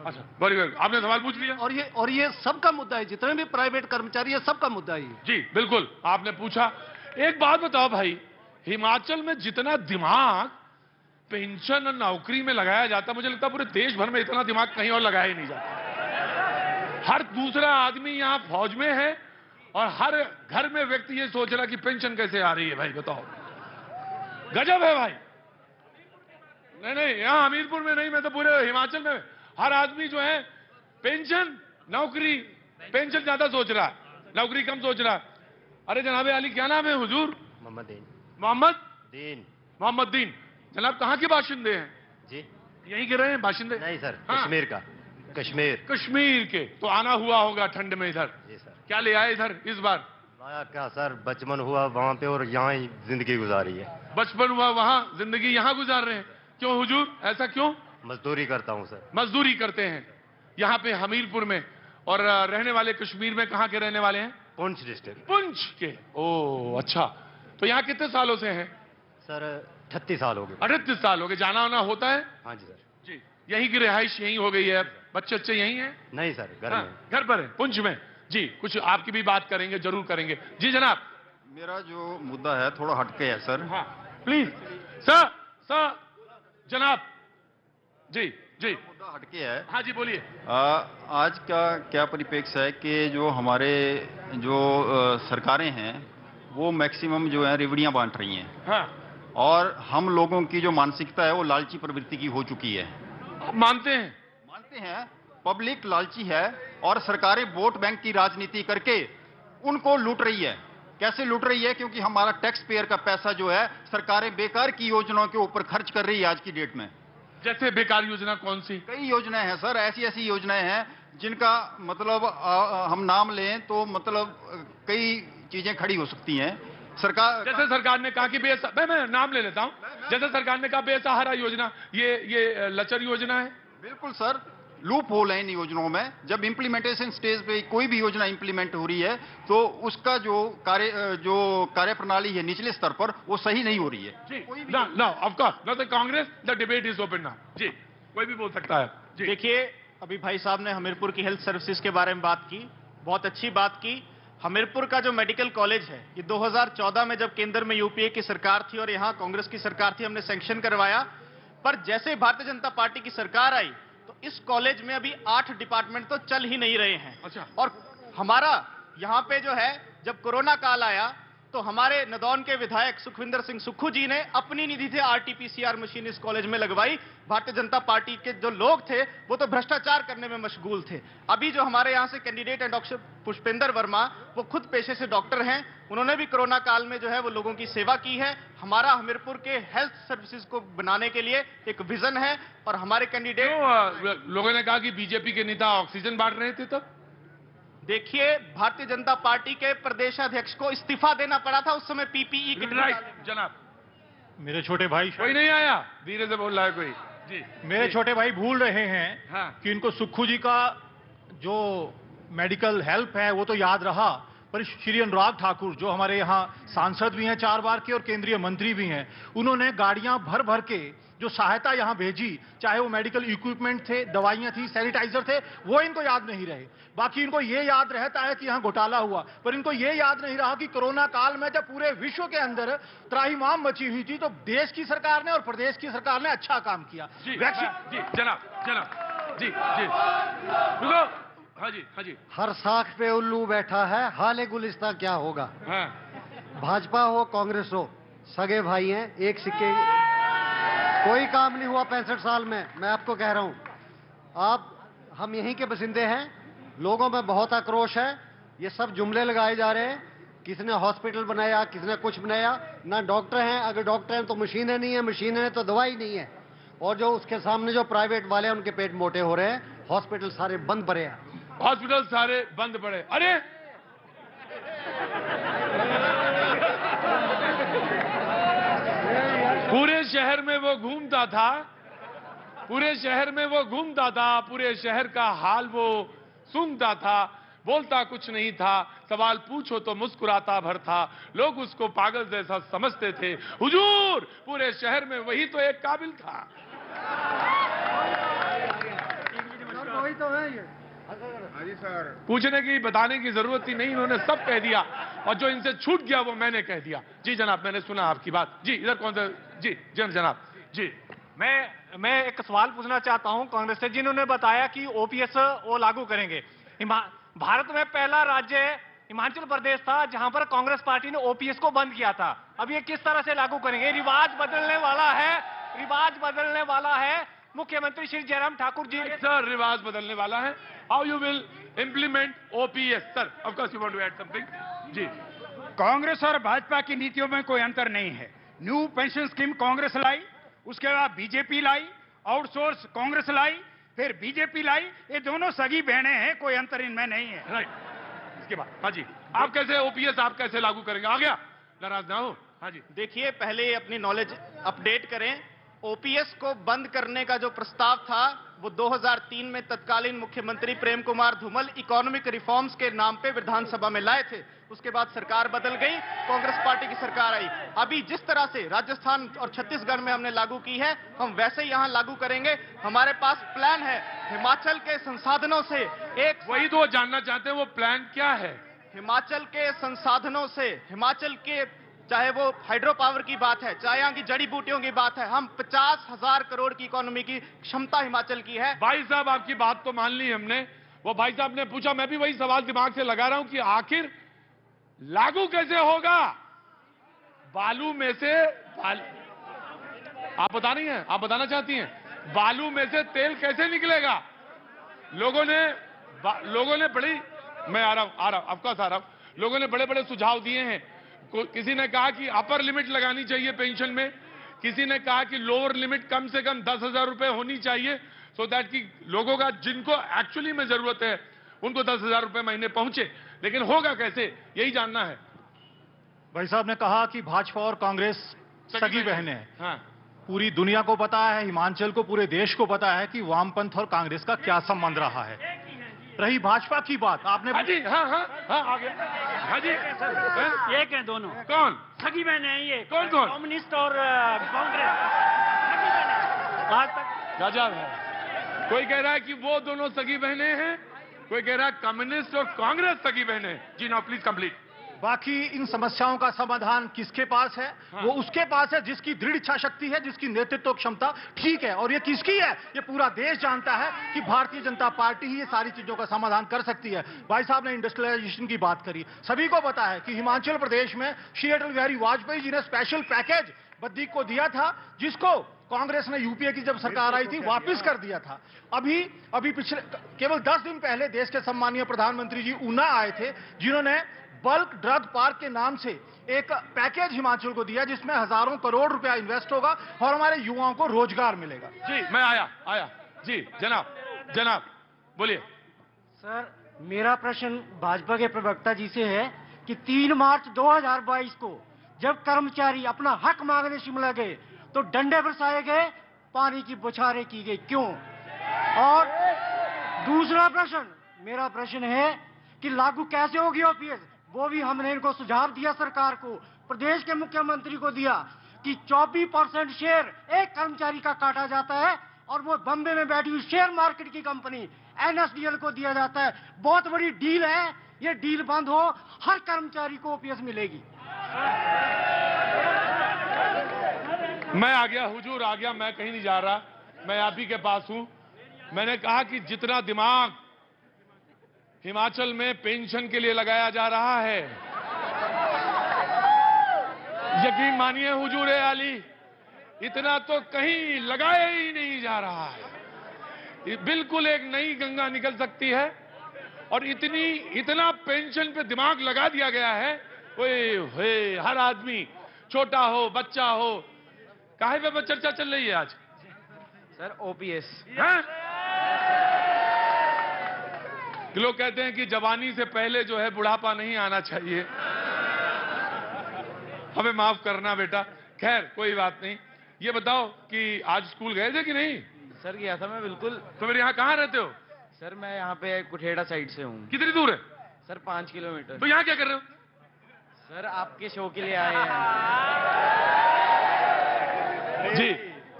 अच्छा वेरी गुड, आपने सवाल पूछ लिया। और ये सबका मुद्दा है, जितने भी प्राइवेट कर्मचारी है सबका मुद्दा है जी। बिल्कुल आपने पूछा। एक बात बताओ भाई, हिमाचल में जितना दिमाग पेंशन और नौकरी में लगाया जाता, मुझे लगता है पूरे देश भर में इतना दिमाग कहीं और लगाया ही नहीं जाता। हर दूसरा आदमी यहाँ फौज में है और हर घर में व्यक्ति ये सोच रहा कि पेंशन कैसे आ रही है। भाई बताओ, गजब है भाई। नहीं यहाँ हमीरपुर में नहीं, मैं तो पूरे हिमाचल में हर आदमी जो है पेंशन नौकरी, पेंशन ज्यादा सोच रहा, नौकरी कम सोच रहा। अरे जनाबे अली क्या नाम है हुजूर? मोहम्मद दीन। जनाब कहाँ के बाशिंदे हैं? जी यहीं के रहे हैं बाशिंदे? नहीं सर, हाँ? कश्मीर का। कश्मीर के। तो आना हुआ होगा ठंड में इधर। जी सर। क्या ले आए इधर इस बार? आया क्या सर, बचपन हुआ वहाँ पे और यहाँ ही जिंदगी गुजारी है। बचपन हुआ वहाँ, जिंदगी यहाँ गुजार रहे हैं। क्यों हुजूर, ऐसा क्यों? मजदूरी करता हूँ सर। मजदूरी करते हैं यहाँ पे हमीरपुर में। और रहने वाले कश्मीर में कहाँ के रहने वाले हैं? पुंछ डिस्ट्रिक्ट। पुंछ के। ओ अच्छा। तो यहाँ कितने सालों से हैं? सर 38 साल हो गए। 38 साल हो गए। जाना आना होता है? हाँ जी सर। जी। यहीं की रिहाइश यहीं हो गई है? बच्चे बच्चे यहीं हैं? नहीं सर, घर में। घर पर है पुंछ में। जी कुछ आपकी भी बात करेंगे, जरूर करेंगे। जी जनाब। मेरा जो मुद्दा है थोड़ा हटके है सर। हाँ प्लीज सर जनाब। जी जी मुद्दा हटके है। हाँ जी बोलिए। आज का क्या परिप्रेक्ष्य है कि जो हमारे जो सरकारें हैं वो मैक्सिमम जो है रेवड़ियां बांट रही हैं। हाँ। और हम लोगों की जो मानसिकता है वो लालची प्रवृत्ति की हो चुकी है। आप मानते हैं? पब्लिक लालची है और सरकारें वोट बैंक की राजनीति करके उनको लूट रही है। कैसे लूट रही है? क्योंकि हमारा टैक्स पेयर का पैसा जो है सरकारें बेकार की योजनाओं के ऊपर खर्च कर रही है आज की डेट में। जैसे बेकार योजना कौन सी? कई योजनाएं हैं सर, ऐसी ऐसी योजनाएं हैं जिनका मतलब हम नाम लें तो मतलब कई चीजें खड़ी हो सकती हैं। सरकार जैसे सरकार ने कहा कि मैं नाम ले लेता हूं। जैसे सरकार ने कहा बेसहारा योजना, ये लचर योजना है। बिल्कुल सर, लूप होल है इन योजनाओं में। जब इम्प्लीमेंटेशन स्टेज पे कोई भी योजना इम्प्लीमेंट हो रही है तो उसका जो कार्य प्रणाली है निचले स्तर पर वो सही नहीं हो रही है। Of course Congress, the debate is open now. जी कोई भी बोल सकता है। देखिए अभी भाई साहब ने हमीरपुर की हेल्थ सर्विसेज के बारे में बात की, बहुत अच्छी बात की। हमीरपुर का जो मेडिकल कॉलेज है ये 2014 में जब केंद्र में यूपीए की सरकार थी और यहाँ कांग्रेस की सरकार थी, हमने सैंक्शन करवाया। पर जैसे भारतीय जनता पार्टी की सरकार आई तो इस कॉलेज में अभी 8 डिपार्टमेंट तो चल ही नहीं रहे हैं। अच्छा। और हमारा यहाँ पे जो है, जब कोरोना काल आया तो हमारे नदौन के विधायक सुखविंदर सिंह सुक्खू जी ने अपनी निधि से RT-PCR मशीन इस कॉलेज में लगवाई। भारतीय जनता पार्टी के जो लोग थे वो तो भ्रष्टाचार करने में मशगूल थे। अभी जो हमारे यहाँ से कैंडिडेट हैं डॉक्टर पुष्पेंद्र वर्मा, वो खुद पेशे से डॉक्टर हैं। उन्होंने भी कोरोना काल में जो है वो लोगों की सेवा की है। हमारा हमीरपुर के हेल्थ सर्विसेज को बनाने के लिए एक विजन है और हमारे कैंडिडेट लोगों ने कहा कि बीजेपी के नेता ऑक्सीजन बांट रहे थे। तब देखिए, भारतीय जनता पार्टी के प्रदेशाध्यक्ष को इस्तीफा देना पड़ा था उस समय PPE किट। जनाब, मेरे छोटे भाई कोई नहीं आया, धीरे से बोल रहा है कोई जी। मेरे छोटे भाई भूल रहे हैं हाँ। कि इनको सुक्खू जी का जो मेडिकल हेल्प है वो तो याद रहा, पर श्री अनुराग ठाकुर जो हमारे यहाँ सांसद भी हैं 4 बार के और केंद्रीय मंत्री भी हैं, उन्होंने गाड़ियां भर भर के जो सहायता यहाँ भेजी, चाहे वो मेडिकल इक्विपमेंट थे, दवाइयां थी, सैनिटाइजर थे, वो इनको याद नहीं रहे। बाकी इनको ये याद रहता है कि यहाँ घोटाला हुआ, पर इनको ये याद नहीं रहा कि कोरोना काल में जब पूरे विश्व के अंदर त्राहिमाम मची हुई थी तो देश की सरकार ने और प्रदेश की सरकार ने अच्छा काम किया। जी जनाब जी रुको। हाँ जी। हर साख पे उल्लू बैठा है, हाले गुलिस्ता क्या होगा। हाँ। भाजपा हो कांग्रेस हो, सगे भाई हैं, एक सिक्के। कोई काम नहीं हुआ 65 साल में, मैं आपको कह रहा हूं। हम यहीं के बसिंदे हैं, लोगों में बहुत आक्रोश है। ये सब जुमले लगाए जा रहे हैं, किसने हॉस्पिटल बनाया, किसने कुछ बनाया। ना डॉक्टर हैं, अगर डॉक्टर हैं तो मशीनें नहीं है, मशीनें हैं तो दवाई नहीं है। और जो उसके सामने जो प्राइवेट वाले हैं उनके पेट मोटे हो रहे हैं। हॉस्पिटल सारे बंद पड़े हैं, हॉस्पिटल सारे बंद पड़े। अरे पूरे शहर में वो घूमता था, पूरे शहर में वो घूमता था, पूरे शहर का हाल वो सूंघता था, बोलता कुछ नहीं था, सवाल पूछो तो मुस्कुराता भर था, लोग उसको पागल जैसा समझते थे। हुजूर, पूरे शहर में वही तो एक काबिल था। वही तो है ये। पूछने की बताने की जरूरत ही नहीं, इन्होंने सब कह दिया और जो इनसे छूट गया वो मैंने कह दिया। जी जनाब, मैंने सुना आपकी बात। जी इधर कौन सा? जी जनाब जी। मैं एक सवाल पूछना चाहता हूं कांग्रेस से, जिन्होंने बताया कि OPS वो लागू करेंगे। भारत में पहला राज्य हिमाचल प्रदेश था जहां पर कांग्रेस पार्टी ने OPS को बंद किया था। अब ये किस तरह से लागू करेंगे? रिवाज बदलने वाला है। मुख्यमंत्री श्री जयराम ठाकुर जी। सर, रिवाज बदलने वाला है। How you will implement OPS? Sir, of course you want to add something. जी। कांग्रेस और भाजपा की नीतियों में कोई अंतर नहीं है। न्यू पेंशन स्कीम कांग्रेस लाई, उसके बाद बीजेपी लाई, आउटसोर्स कांग्रेस लाई, फिर बीजेपी लाई। ये दोनों सगी बहनें हैं, कोई अंतर इनमें नहीं है। राइट। इसके बाद हाँ जी, आप कैसे OPS आप कैसे लागू करेंगे? आ गया, नाराज ना हो। हाँ जी। देखिए, पहले अपनी नॉलेज अपडेट करें। OPS को बंद करने का जो प्रस्ताव था वो 2003 में तत्कालीन मुख्यमंत्री प्रेम कुमार धूमल इकोनॉमिक रिफॉर्म्स के नाम पे विधानसभा में लाए थे। उसके बाद सरकार बदल गई, कांग्रेस पार्टी की सरकार आई। अभी जिस तरह से राजस्थान और छत्तीसगढ़ में हमने लागू की है, हम वैसे ही यहां लागू करेंगे। हमारे पास प्लान है हिमाचल के संसाधनों से एक। वही तो जानना चाहते हैं, वो प्लान क्या है? हिमाचल के संसाधनों से, हिमाचल के, चाहे वो हाइड्रो पावर की बात है, चाहे यहाँ की जड़ी बूटियों की बात है, हम 50,000 करोड़ की इकोनॉमी की क्षमता हिमाचल की है। भाई साहब, आपकी बात तो मान ली हमने। वो भाई साहब ने पूछा, मैं भी वही सवाल दिमाग से लगा रहा हूं कि आखिर लागू कैसे होगा? बालू में से आप बता रही हैं, आप बताना चाहती हैं, बालू में से तेल कैसे निकलेगा? लोगों ने बड़ी, मैं आ रहा हूं, ऑफकोर्स आ रहा हूं। लोगों ने बड़े बड़े सुझाव दिए हैं। किसी ने कहा कि अपर लिमिट लगानी चाहिए पेंशन में, किसी ने कहा कि लोअर लिमिट कम से कम 10,000 रुपए होनी चाहिए, सो दैट कि लोगों का जिनको एक्चुअली में जरूरत है उनको 10,000 रुपए महीने पहुंचे। लेकिन होगा कैसे, यही जानना है। भाई साहब ने कहा कि भाजपा और कांग्रेस सगी बहनें हैं। हाँ। पूरी दुनिया को पता है, हिमाचल को, पूरे देश को पता है कि वामपंथ और कांग्रेस का क्या संबंध रहा है। रही भाजपा की बात, आपने हाँ जी, हाँ आ गया। हाँ जी, एक है दोनों। कौन सगी बहनें हैं ये? कौन? कम्युनिस्ट और कांग्रेस सगी बहनें। आज तक गजब है। कोई कह रहा है कि वो दोनों सगी बहनें हैं, कोई कह रहा है कम्युनिस्ट और कांग्रेस सगी बहनें। जी ना, प्लीज कंप्लीट। बाकी इन समस्याओं का समाधान किसके पास है? वो उसके पास है जिसकी दृढ़ इच्छा शक्ति है, जिसकी नेतृत्व क्षमता ठीक है। और ये किसकी है? ये पूरा देश जानता है कि भारतीय जनता पार्टी ही ये सारी चीजों का समाधान कर सकती है। भाई साहब ने इंडस्ट्रियलाइजेशन की बात करी। सभी को पता है कि हिमाचल प्रदेश में श्री अटल बिहारी वाजपेयी जी ने स्पेशल पैकेज बद्दी को दिया था, जिसको कांग्रेस ने यूपीए की जब सरकार आई थी वापस कर दिया था। अभी पिछले केवल 10 दिन पहले देश के सम्मानीय प्रधानमंत्री जी ऊना आए थे, जिन्होंने बल्क ड्रग पार्क के नाम से एक पैकेज हिमाचल को दिया, जिसमें हजारों करोड़ रुपया इन्वेस्ट होगा और हमारे युवाओं को रोजगार मिलेगा। जी मैं आया जी जनाब बोलिए। सर मेरा प्रश्न भाजपा के प्रवक्ता जी से है कि 3 मार्च 2022 को जब कर्मचारी अपना हक मांगने शिमला गए तो डंडे बरसाए गए, पानी की बौछारें की गई, क्यों? और दूसरा प्रश्न, मेरा प्रश्न है कि लागू कैसे होगी ओपीएस? वो भी हमने इनको सुझाव दिया, सरकार को, प्रदेश के मुख्यमंत्री को दिया कि 24% शेयर एक कर्मचारी का काटा जाता है और वो बम्बे में बैठी हुई शेयर मार्केट की कंपनी एनएसडीएल को दिया जाता है। बहुत बड़ी डील है, ये डील बंद हो, हर कर्मचारी को ओपीएस मिलेगी। मैं आ गया हुजूर, आ गया, मैं कहीं नहीं जा रहा, मैं आप ही के पास हूं। मैंने कहा कि जितना दिमाग हिमाचल में पेंशन के लिए लगाया जा रहा है, यकीन मानिए हुजूर आली, इतना तो कहीं लगाया ही नहीं जा रहा है। बिल्कुल एक नई गंगा निकल सकती है और इतना पेंशन पे दिमाग लगा दिया गया है। ओए हर आदमी, छोटा हो बच्चा हो, काहे पे चर्चा चल रही है आज? Sir OPS. लोग कहते हैं कि जवानी से पहले जो है बुढ़ापा नहीं आना चाहिए। हमें माफ करना बेटा, खैर कोई बात नहीं। ये बताओ कि आज स्कूल गए थे कि नहीं? सर गया था मैं, बिल्कुल। तो मेरे यहाँ कहाँ रहते हो? सर मैं यहाँ पे कुठेड़ा साइड से हूँ। कितनी दूर है? Sir 5 kilometre. तो यहाँ क्या कर रहे हो? सर आपके शो के लिए आए हैं।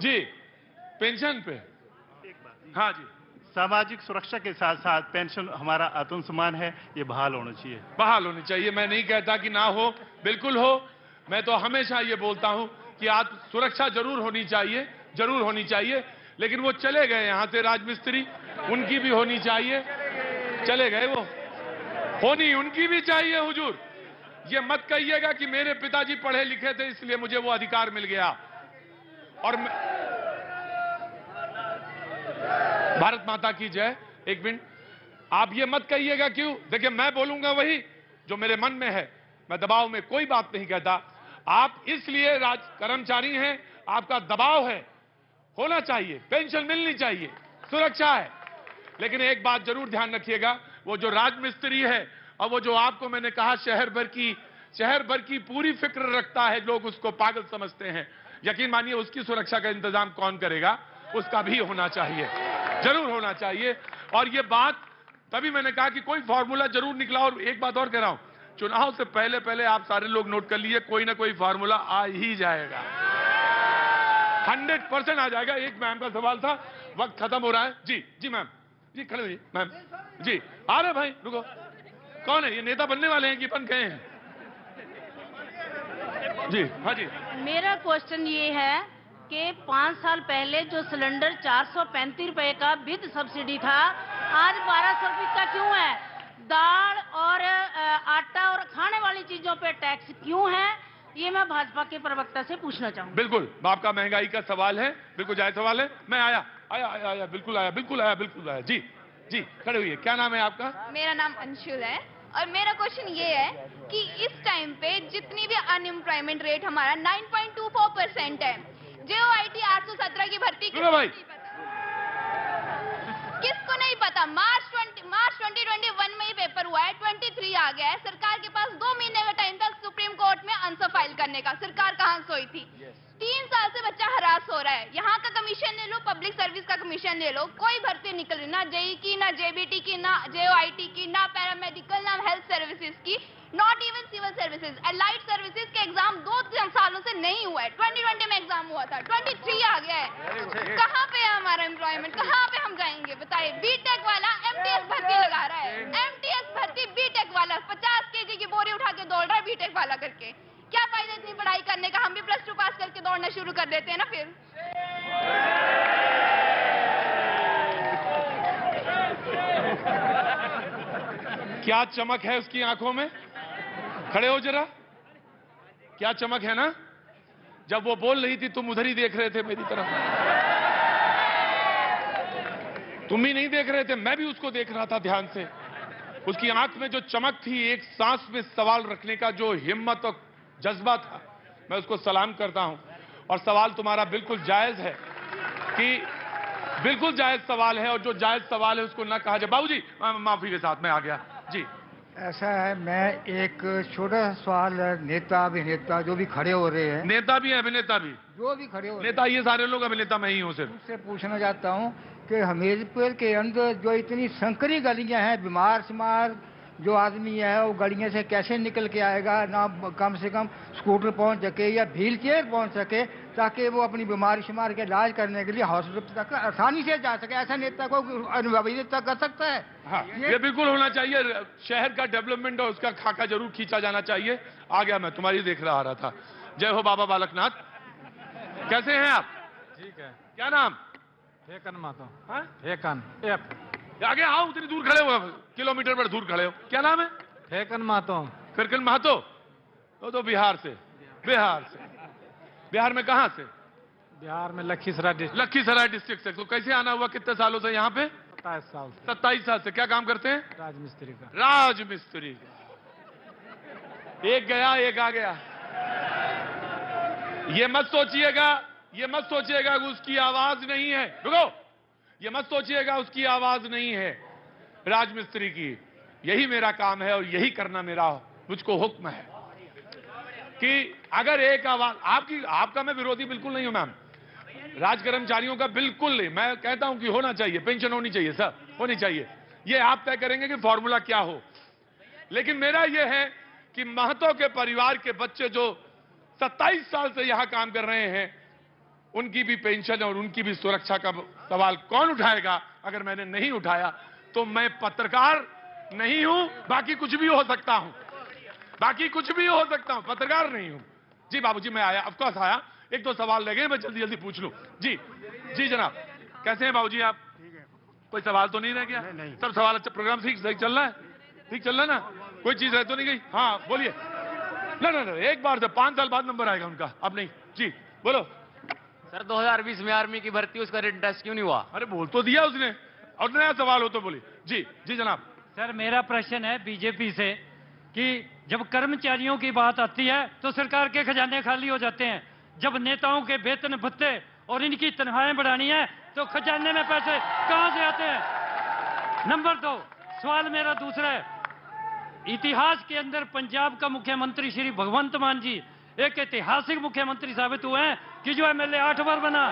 जी पेंशन पे। हाँ जी, सामाजिक सुरक्षा के साथ साथ पेंशन हमारा आत्मसम्मान है, ये बहाल होना चाहिए। बहाल होनी चाहिए, मैं नहीं कहता कि ना हो, बिल्कुल हो। मैं तो हमेशा ये बोलता हूं कि आत्म सुरक्षा जरूर होनी चाहिए, लेकिन वो चले गए यहां से राजमिस्त्री, उनकी भी होनी चाहिए। चले गए वो, होनी उनकी भी चाहिए हुजूर। ये मत कहिएगा कि मेरे पिताजी पढ़े लिखे थे इसलिए मुझे वो अधिकार मिल गया। और भारत माता की जय। एक मिनट, आप ये मत कहिएगा क्यों। देखिए मैं बोलूंगा वही जो मेरे मन में है, मैं दबाव में कोई बात नहीं कहता। आप इसलिए कर्मचारी हैं, आपका दबाव है, होना चाहिए, पेंशन मिलनी चाहिए, सुरक्षा है। लेकिन एक बात जरूर ध्यान रखिएगा, वो जो राजमिस्त्री है और वो जो आपको मैंने कहा शहर भर की पूरी फिक्र रखता है, लोग उसको पागल समझते हैं। यकीन मानिए उसकी सुरक्षा का इंतजाम कौन करेगा, उसका भी होना चाहिए, जरूर होना चाहिए। और ये बात तभी मैंने कहा कि कोई फॉर्मूला जरूर निकला। और एक बात और कह रहा हूं, चुनाव से पहले आप सारे लोग नोट कर लीजिए, कोई ना कोई फॉर्मूला आ ही जाएगा, 100% आ जाएगा। एक मैम का सवाल था, वक्त खत्म हो रहा है। जी मैम, जी खड़े हुई मैम, जी आ रहे भाई, रुको, कौन है ये? नेता बनने वाले हैं कि बन गए हैं? जी हाँ जी। मेरा क्वेश्चन ये है कि 5 साल पहले जो सिलेंडर 435 रुपए का विद सब्सिडी था, आज 1200 रुपए का क्यों है? दाल और आटा और खाने वाली चीजों पे टैक्स क्यों है? ये मैं भाजपा के प्रवक्ता से पूछना चाहूंगा। बिल्कुल, आपका महंगाई का सवाल है, बिल्कुल जायज सवाल है। मैं आया, बिल्कुल आया। जी खड़े हुई है। क्या नाम है आपका? मेरा नाम अंशुल है और मेरा क्वेश्चन ये है कि इस टाइम पे जितनी भी अनएम्प्लॉयमेंट रेट हमारा 9.24% है। JOIT 817 की भर्ती किसको नहीं पता? मार्च 2021 में ही पेपर हुआ है, 23 आ गया है। सरकार के पास 2 महीने का टाइम था सुप्रीम कोर्ट में आंसर फाइल करने का। सरकार कहां सोई थी? 3 साल से बच्चा हरास हो रहा है। यहाँ का कमीशन ले लो, पब्लिक सर्विस का कमीशन ले लो, कोई भर्ती निकल रही, ना जेई की, ना JBT की, ना JOIT की, ना पैरामेडिकल, ना हेल्थ सर्विसेज की, not even civil services. Allied services के एग्जाम 2 सालों से नहीं हुआ है। 2020 में एग्जाम हुआ था, 23 आ गया है। कहाँ पे है हमारा एम्प्लॉयमेंट? कहाँ पे हम जाएंगे बताइए? बीटेक वाला MTS भर्ती लगा रहा है, MTS भर्ती बीटेक वाला 50 केजी की बोरी उठा के दौड़ रहा है बीटेक वाला करके। क्या फायदा इतनी पढ़ाई करने का? हम भी +2 पास करके दौड़ना शुरू कर देते हैं ना फिर। क्या चमक है उसकी आंखों में? खड़े हो जरा, क्या चमक है ना? जब वो बोल रही थी तुम उधर ही देख रहे थे मेरी तरफ, तुम ही नहीं देख रहे थे, मैं भी उसको देख रहा था ध्यान से। उसकी आंख में जो चमक थी, एक सांस में सवाल रखने का जो हिम्मत और जज्बा था, मैं उसको सलाम करता हूं। और सवाल तुम्हारा बिल्कुल जायज है, कि बिल्कुल जायज सवाल है, और जो जायज सवाल है उसको ना कहा जाए। बाबूजी माफी के साथ मैं आ गया जी। ऐसा है, मैं एक छोटा सवाल, नेता अभिनेता जो भी खड़े हो रहे हैं, नेता भी है अभिनेता भी, जो भी खड़े हो रहे नेता ये सारे लोग, अभिनेता मैं ही हूं सिर्फ। उससे पूछना चाहता हूं कि हमीरपुर के अंदर जो इतनी संकरी गलियां हैं, बीमार शिमार जो आदमी है वो गलियों से कैसे निकल के आएगा? ना कम से कम स्कूटर पहुंच सके या व्हील चेयर पहुंच सके, ताकि वो अपनी बीमारी शिमार के इलाज करने के लिए हॉस्पिटल तक आसानी से जा सके। ऐसा नेता को अनुभवी नेता कर सकता है? हाँ, ये बिल्कुल होना चाहिए। शहर का डेवलपमेंट और उसका खाका जरूर खींचा जाना चाहिए। आ गया, मैं तुम्हारी देख रहा था। जय हो बाबा बालकनाथ, कैसे हैं आप? ठीक है। क्या नाम? फेकन मातो। हाँ? फेकन आगे आओ, उतनी दूर खड़े हो, किलोमीटर पर दूर खड़े हो। क्या नाम है? फेकन मातो। फिरकन महतो। वो तो बिहार से। बिहार में कहां से? बिहार में लखीसराय डिस्ट्रिक्ट। लखीसराय डिस्ट्रिक्ट से। तो कैसे आना हुआ? कितने सालों से यहाँ पे? 27 साल। 27 साल से। क्या काम करते हैं? राजमिस्त्री का। राजमिस्त्री का। एक गया एक आ गया। ये मत सोचिएगा कि उसकी आवाज नहीं है। रुको, ये मत सोचिएगा उसकी आवाज नहीं है राजमिस्त्री की। यही मेरा काम है और यही करना मुझको हुक्म है कि अगर एक आवाज आपका मैं विरोधी बिल्कुल नहीं हूं मैम, राज कर्मचारियों का बिल्कुल नहीं। मैं कहता हूं कि होना चाहिए, पेंशन होनी चाहिए सर, होनी चाहिए। ये आप तय करेंगे कि फॉर्मूला क्या हो, लेकिन मेरा यह है कि महतो के परिवार के बच्चे जो 27 साल से यहां काम कर रहे हैं, उनकी भी पेंशन और उनकी भी सुरक्षा का सवाल कौन उठाएगा? अगर मैंने नहीं उठाया तो मैं पत्रकार नहीं हूं, बाकी कुछ भी हो सकता हूं, पत्रकार नहीं हूं। जी बाबूजी, मैं आया, ऑफ कोर्स आया। एक दो सवाल लगे, मैं जल्दी जल्दी पूछ लूं। जी जनाब, कैसे हैं बाबूजी आप? कोई सवाल तो नहीं रह गया? नहीं। सब सवाल अच्छा, प्रोग्राम ठीक चल रहा है? ठीक चल रहा है ना? कोई चीज रह तो नहीं गई? हाँ बोलिए। ना, एक बार से 5 साल बाद नंबर आएगा उनका, अब नहीं। जी बोलो। सर 2020 में आर्मी की भर्ती, उसका रिटन टेस्ट क्यों नहीं हुआ? अरे बोल तो दिया उसने, और नया सवाल हो तो बोलिए। जी जनाब। सर मेरा प्रश्न है बीजेपी से कि जब कर्मचारियों की बात आती है तो सरकार के खजाने खाली हो जाते हैं, जब नेताओं के वेतन भत्ते और इनकी तनख्वाहें बढ़ानी है तो खजाने में पैसे कहां से आते हैं? नंबर 2 सवाल मेरा दूसरा है, इतिहास के अंदर पंजाब का मुख्यमंत्री श्री भगवंत मान जी एक ऐतिहासिक मुख्यमंत्री साबित हुए हैं कि जो एमएलए 8 बार बना,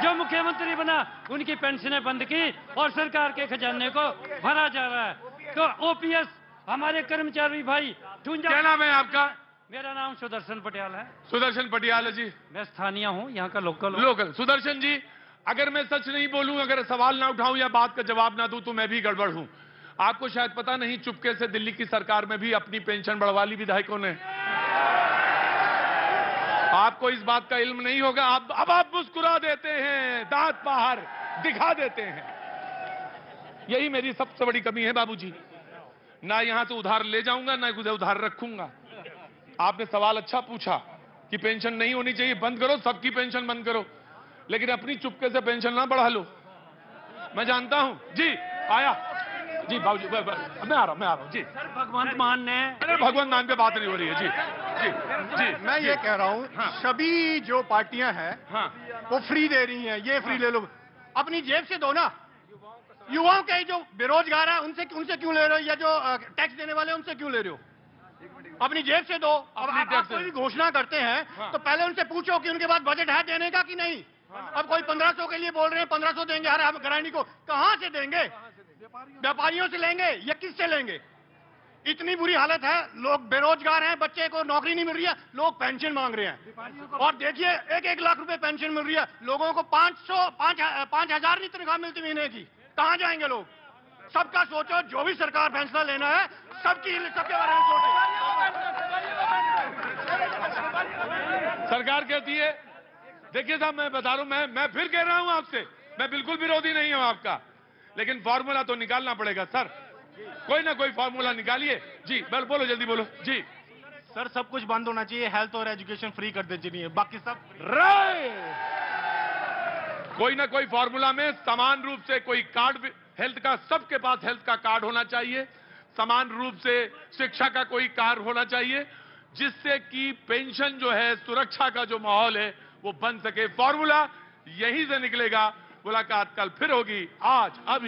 जो मुख्यमंत्री बना, उनकी पेंशनें बंद की और सरकार के खजाने को भरा जा रहा है। तो ओपीएस हमारे कर्मचारी भाई क्या नाम है आपका? मेरा नाम सुदर्शन पटियाल है। सुदर्शन पटियाल जी। मैं स्थानीय हूँ, यहाँ का लोकल। सुदर्शन जी, अगर मैं सच नहीं बोलूं, अगर सवाल ना उठाऊं या बात का जवाब ना दूं तो मैं भी गड़बड़ हूं। आपको शायद पता नहीं, चुपके से दिल्ली की सरकार में भी अपनी पेंशन बढ़वा ली विधायकों ने। आपको इस बात का इल्म नहीं होगा। अब आप मुस्कुरा देते हैं, दांत बाहर दिखा देते हैं। यही मेरी सबसे बड़ी कमी है बाबूजी। ना यहां से उधार ले जाऊंगा, ना उधार रखूंगा। आपने सवाल अच्छा पूछा कि पेंशन नहीं होनी चाहिए, बंद करो, सबकी पेंशन बंद करो, लेकिन अपनी चुपके से पेंशन ना बढ़ा लो। मैं जानता हूं। जी आया। जी बाबूजी, मैं आ रहा हूं। जी सर भगवंत मान ने, अरे भगवंत मान पे बात नहीं हो रही है। जी मैं ये कह रहा हूँ, सभी जो पार्टियां हैं वो फ्री दे रही हैं, ये फ्री ले लो, अपनी जेब से दो ना। युवाओं के जो बेरोजगार है उनसे क्यों ले रहे हो, या जो टैक्स देने वाले उनसे क्यों ले रहे हो? अपनी जेब से दो। अब आप कोई भी घोषणा करते हैं तो पहले उनसे पूछो कि उनके पास बजट है देने का कि नहीं। अब कोई 1500 के लिए बोल रहे हैं, 1500 देंगे हर गृहिणी को, कहां से देंगे? व्यापारियों से लेंगे या किससे लेंगे? इतनी बुरी हालत है, लोग बेरोजगार हैं, बच्चे को नौकरी नहीं मिल रही है, लोग पेंशन मांग रहे हैं। और देखिए 1-1 लाख रुपए पेंशन मिल रही है, लोगों को 5,000 नहीं तनख्वाह मिलती महीने की, कहां जाएंगे लोग? सबका सोचो, जो भी सरकार फैसला लेना है सबके बारे में सोचो। सरकार कहती है, देखिए साहब मैं बता रहा हूं, मैं फिर कह रहा हूं आपसे, मैं बिल्कुल विरोधी नहीं हूं आपका, लेकिन फॉर्मूला तो निकालना पड़ेगा सर, कोई ना कोई फॉर्मूला निकालिए। जी बोलो, जल्दी बोलो जी। सर सब कुछ बंद होना चाहिए, हेल्थ और एजुकेशन फ्री कर देनी चाहिए, बाकी सब कोई ना कोई फॉर्मूला में समान रूप से कोई कार्ड, हेल्थ का, सबके पास हेल्थ का कार्ड होना चाहिए, समान रूप से शिक्षा का कोई कार्ड होना चाहिए, जिससे कि पेंशन जो है, सुरक्षा का जो माहौल है वो बन सके। फॉर्मूला यहीं से निकलेगा। मुलाकात कल फिर होगी, आज अभी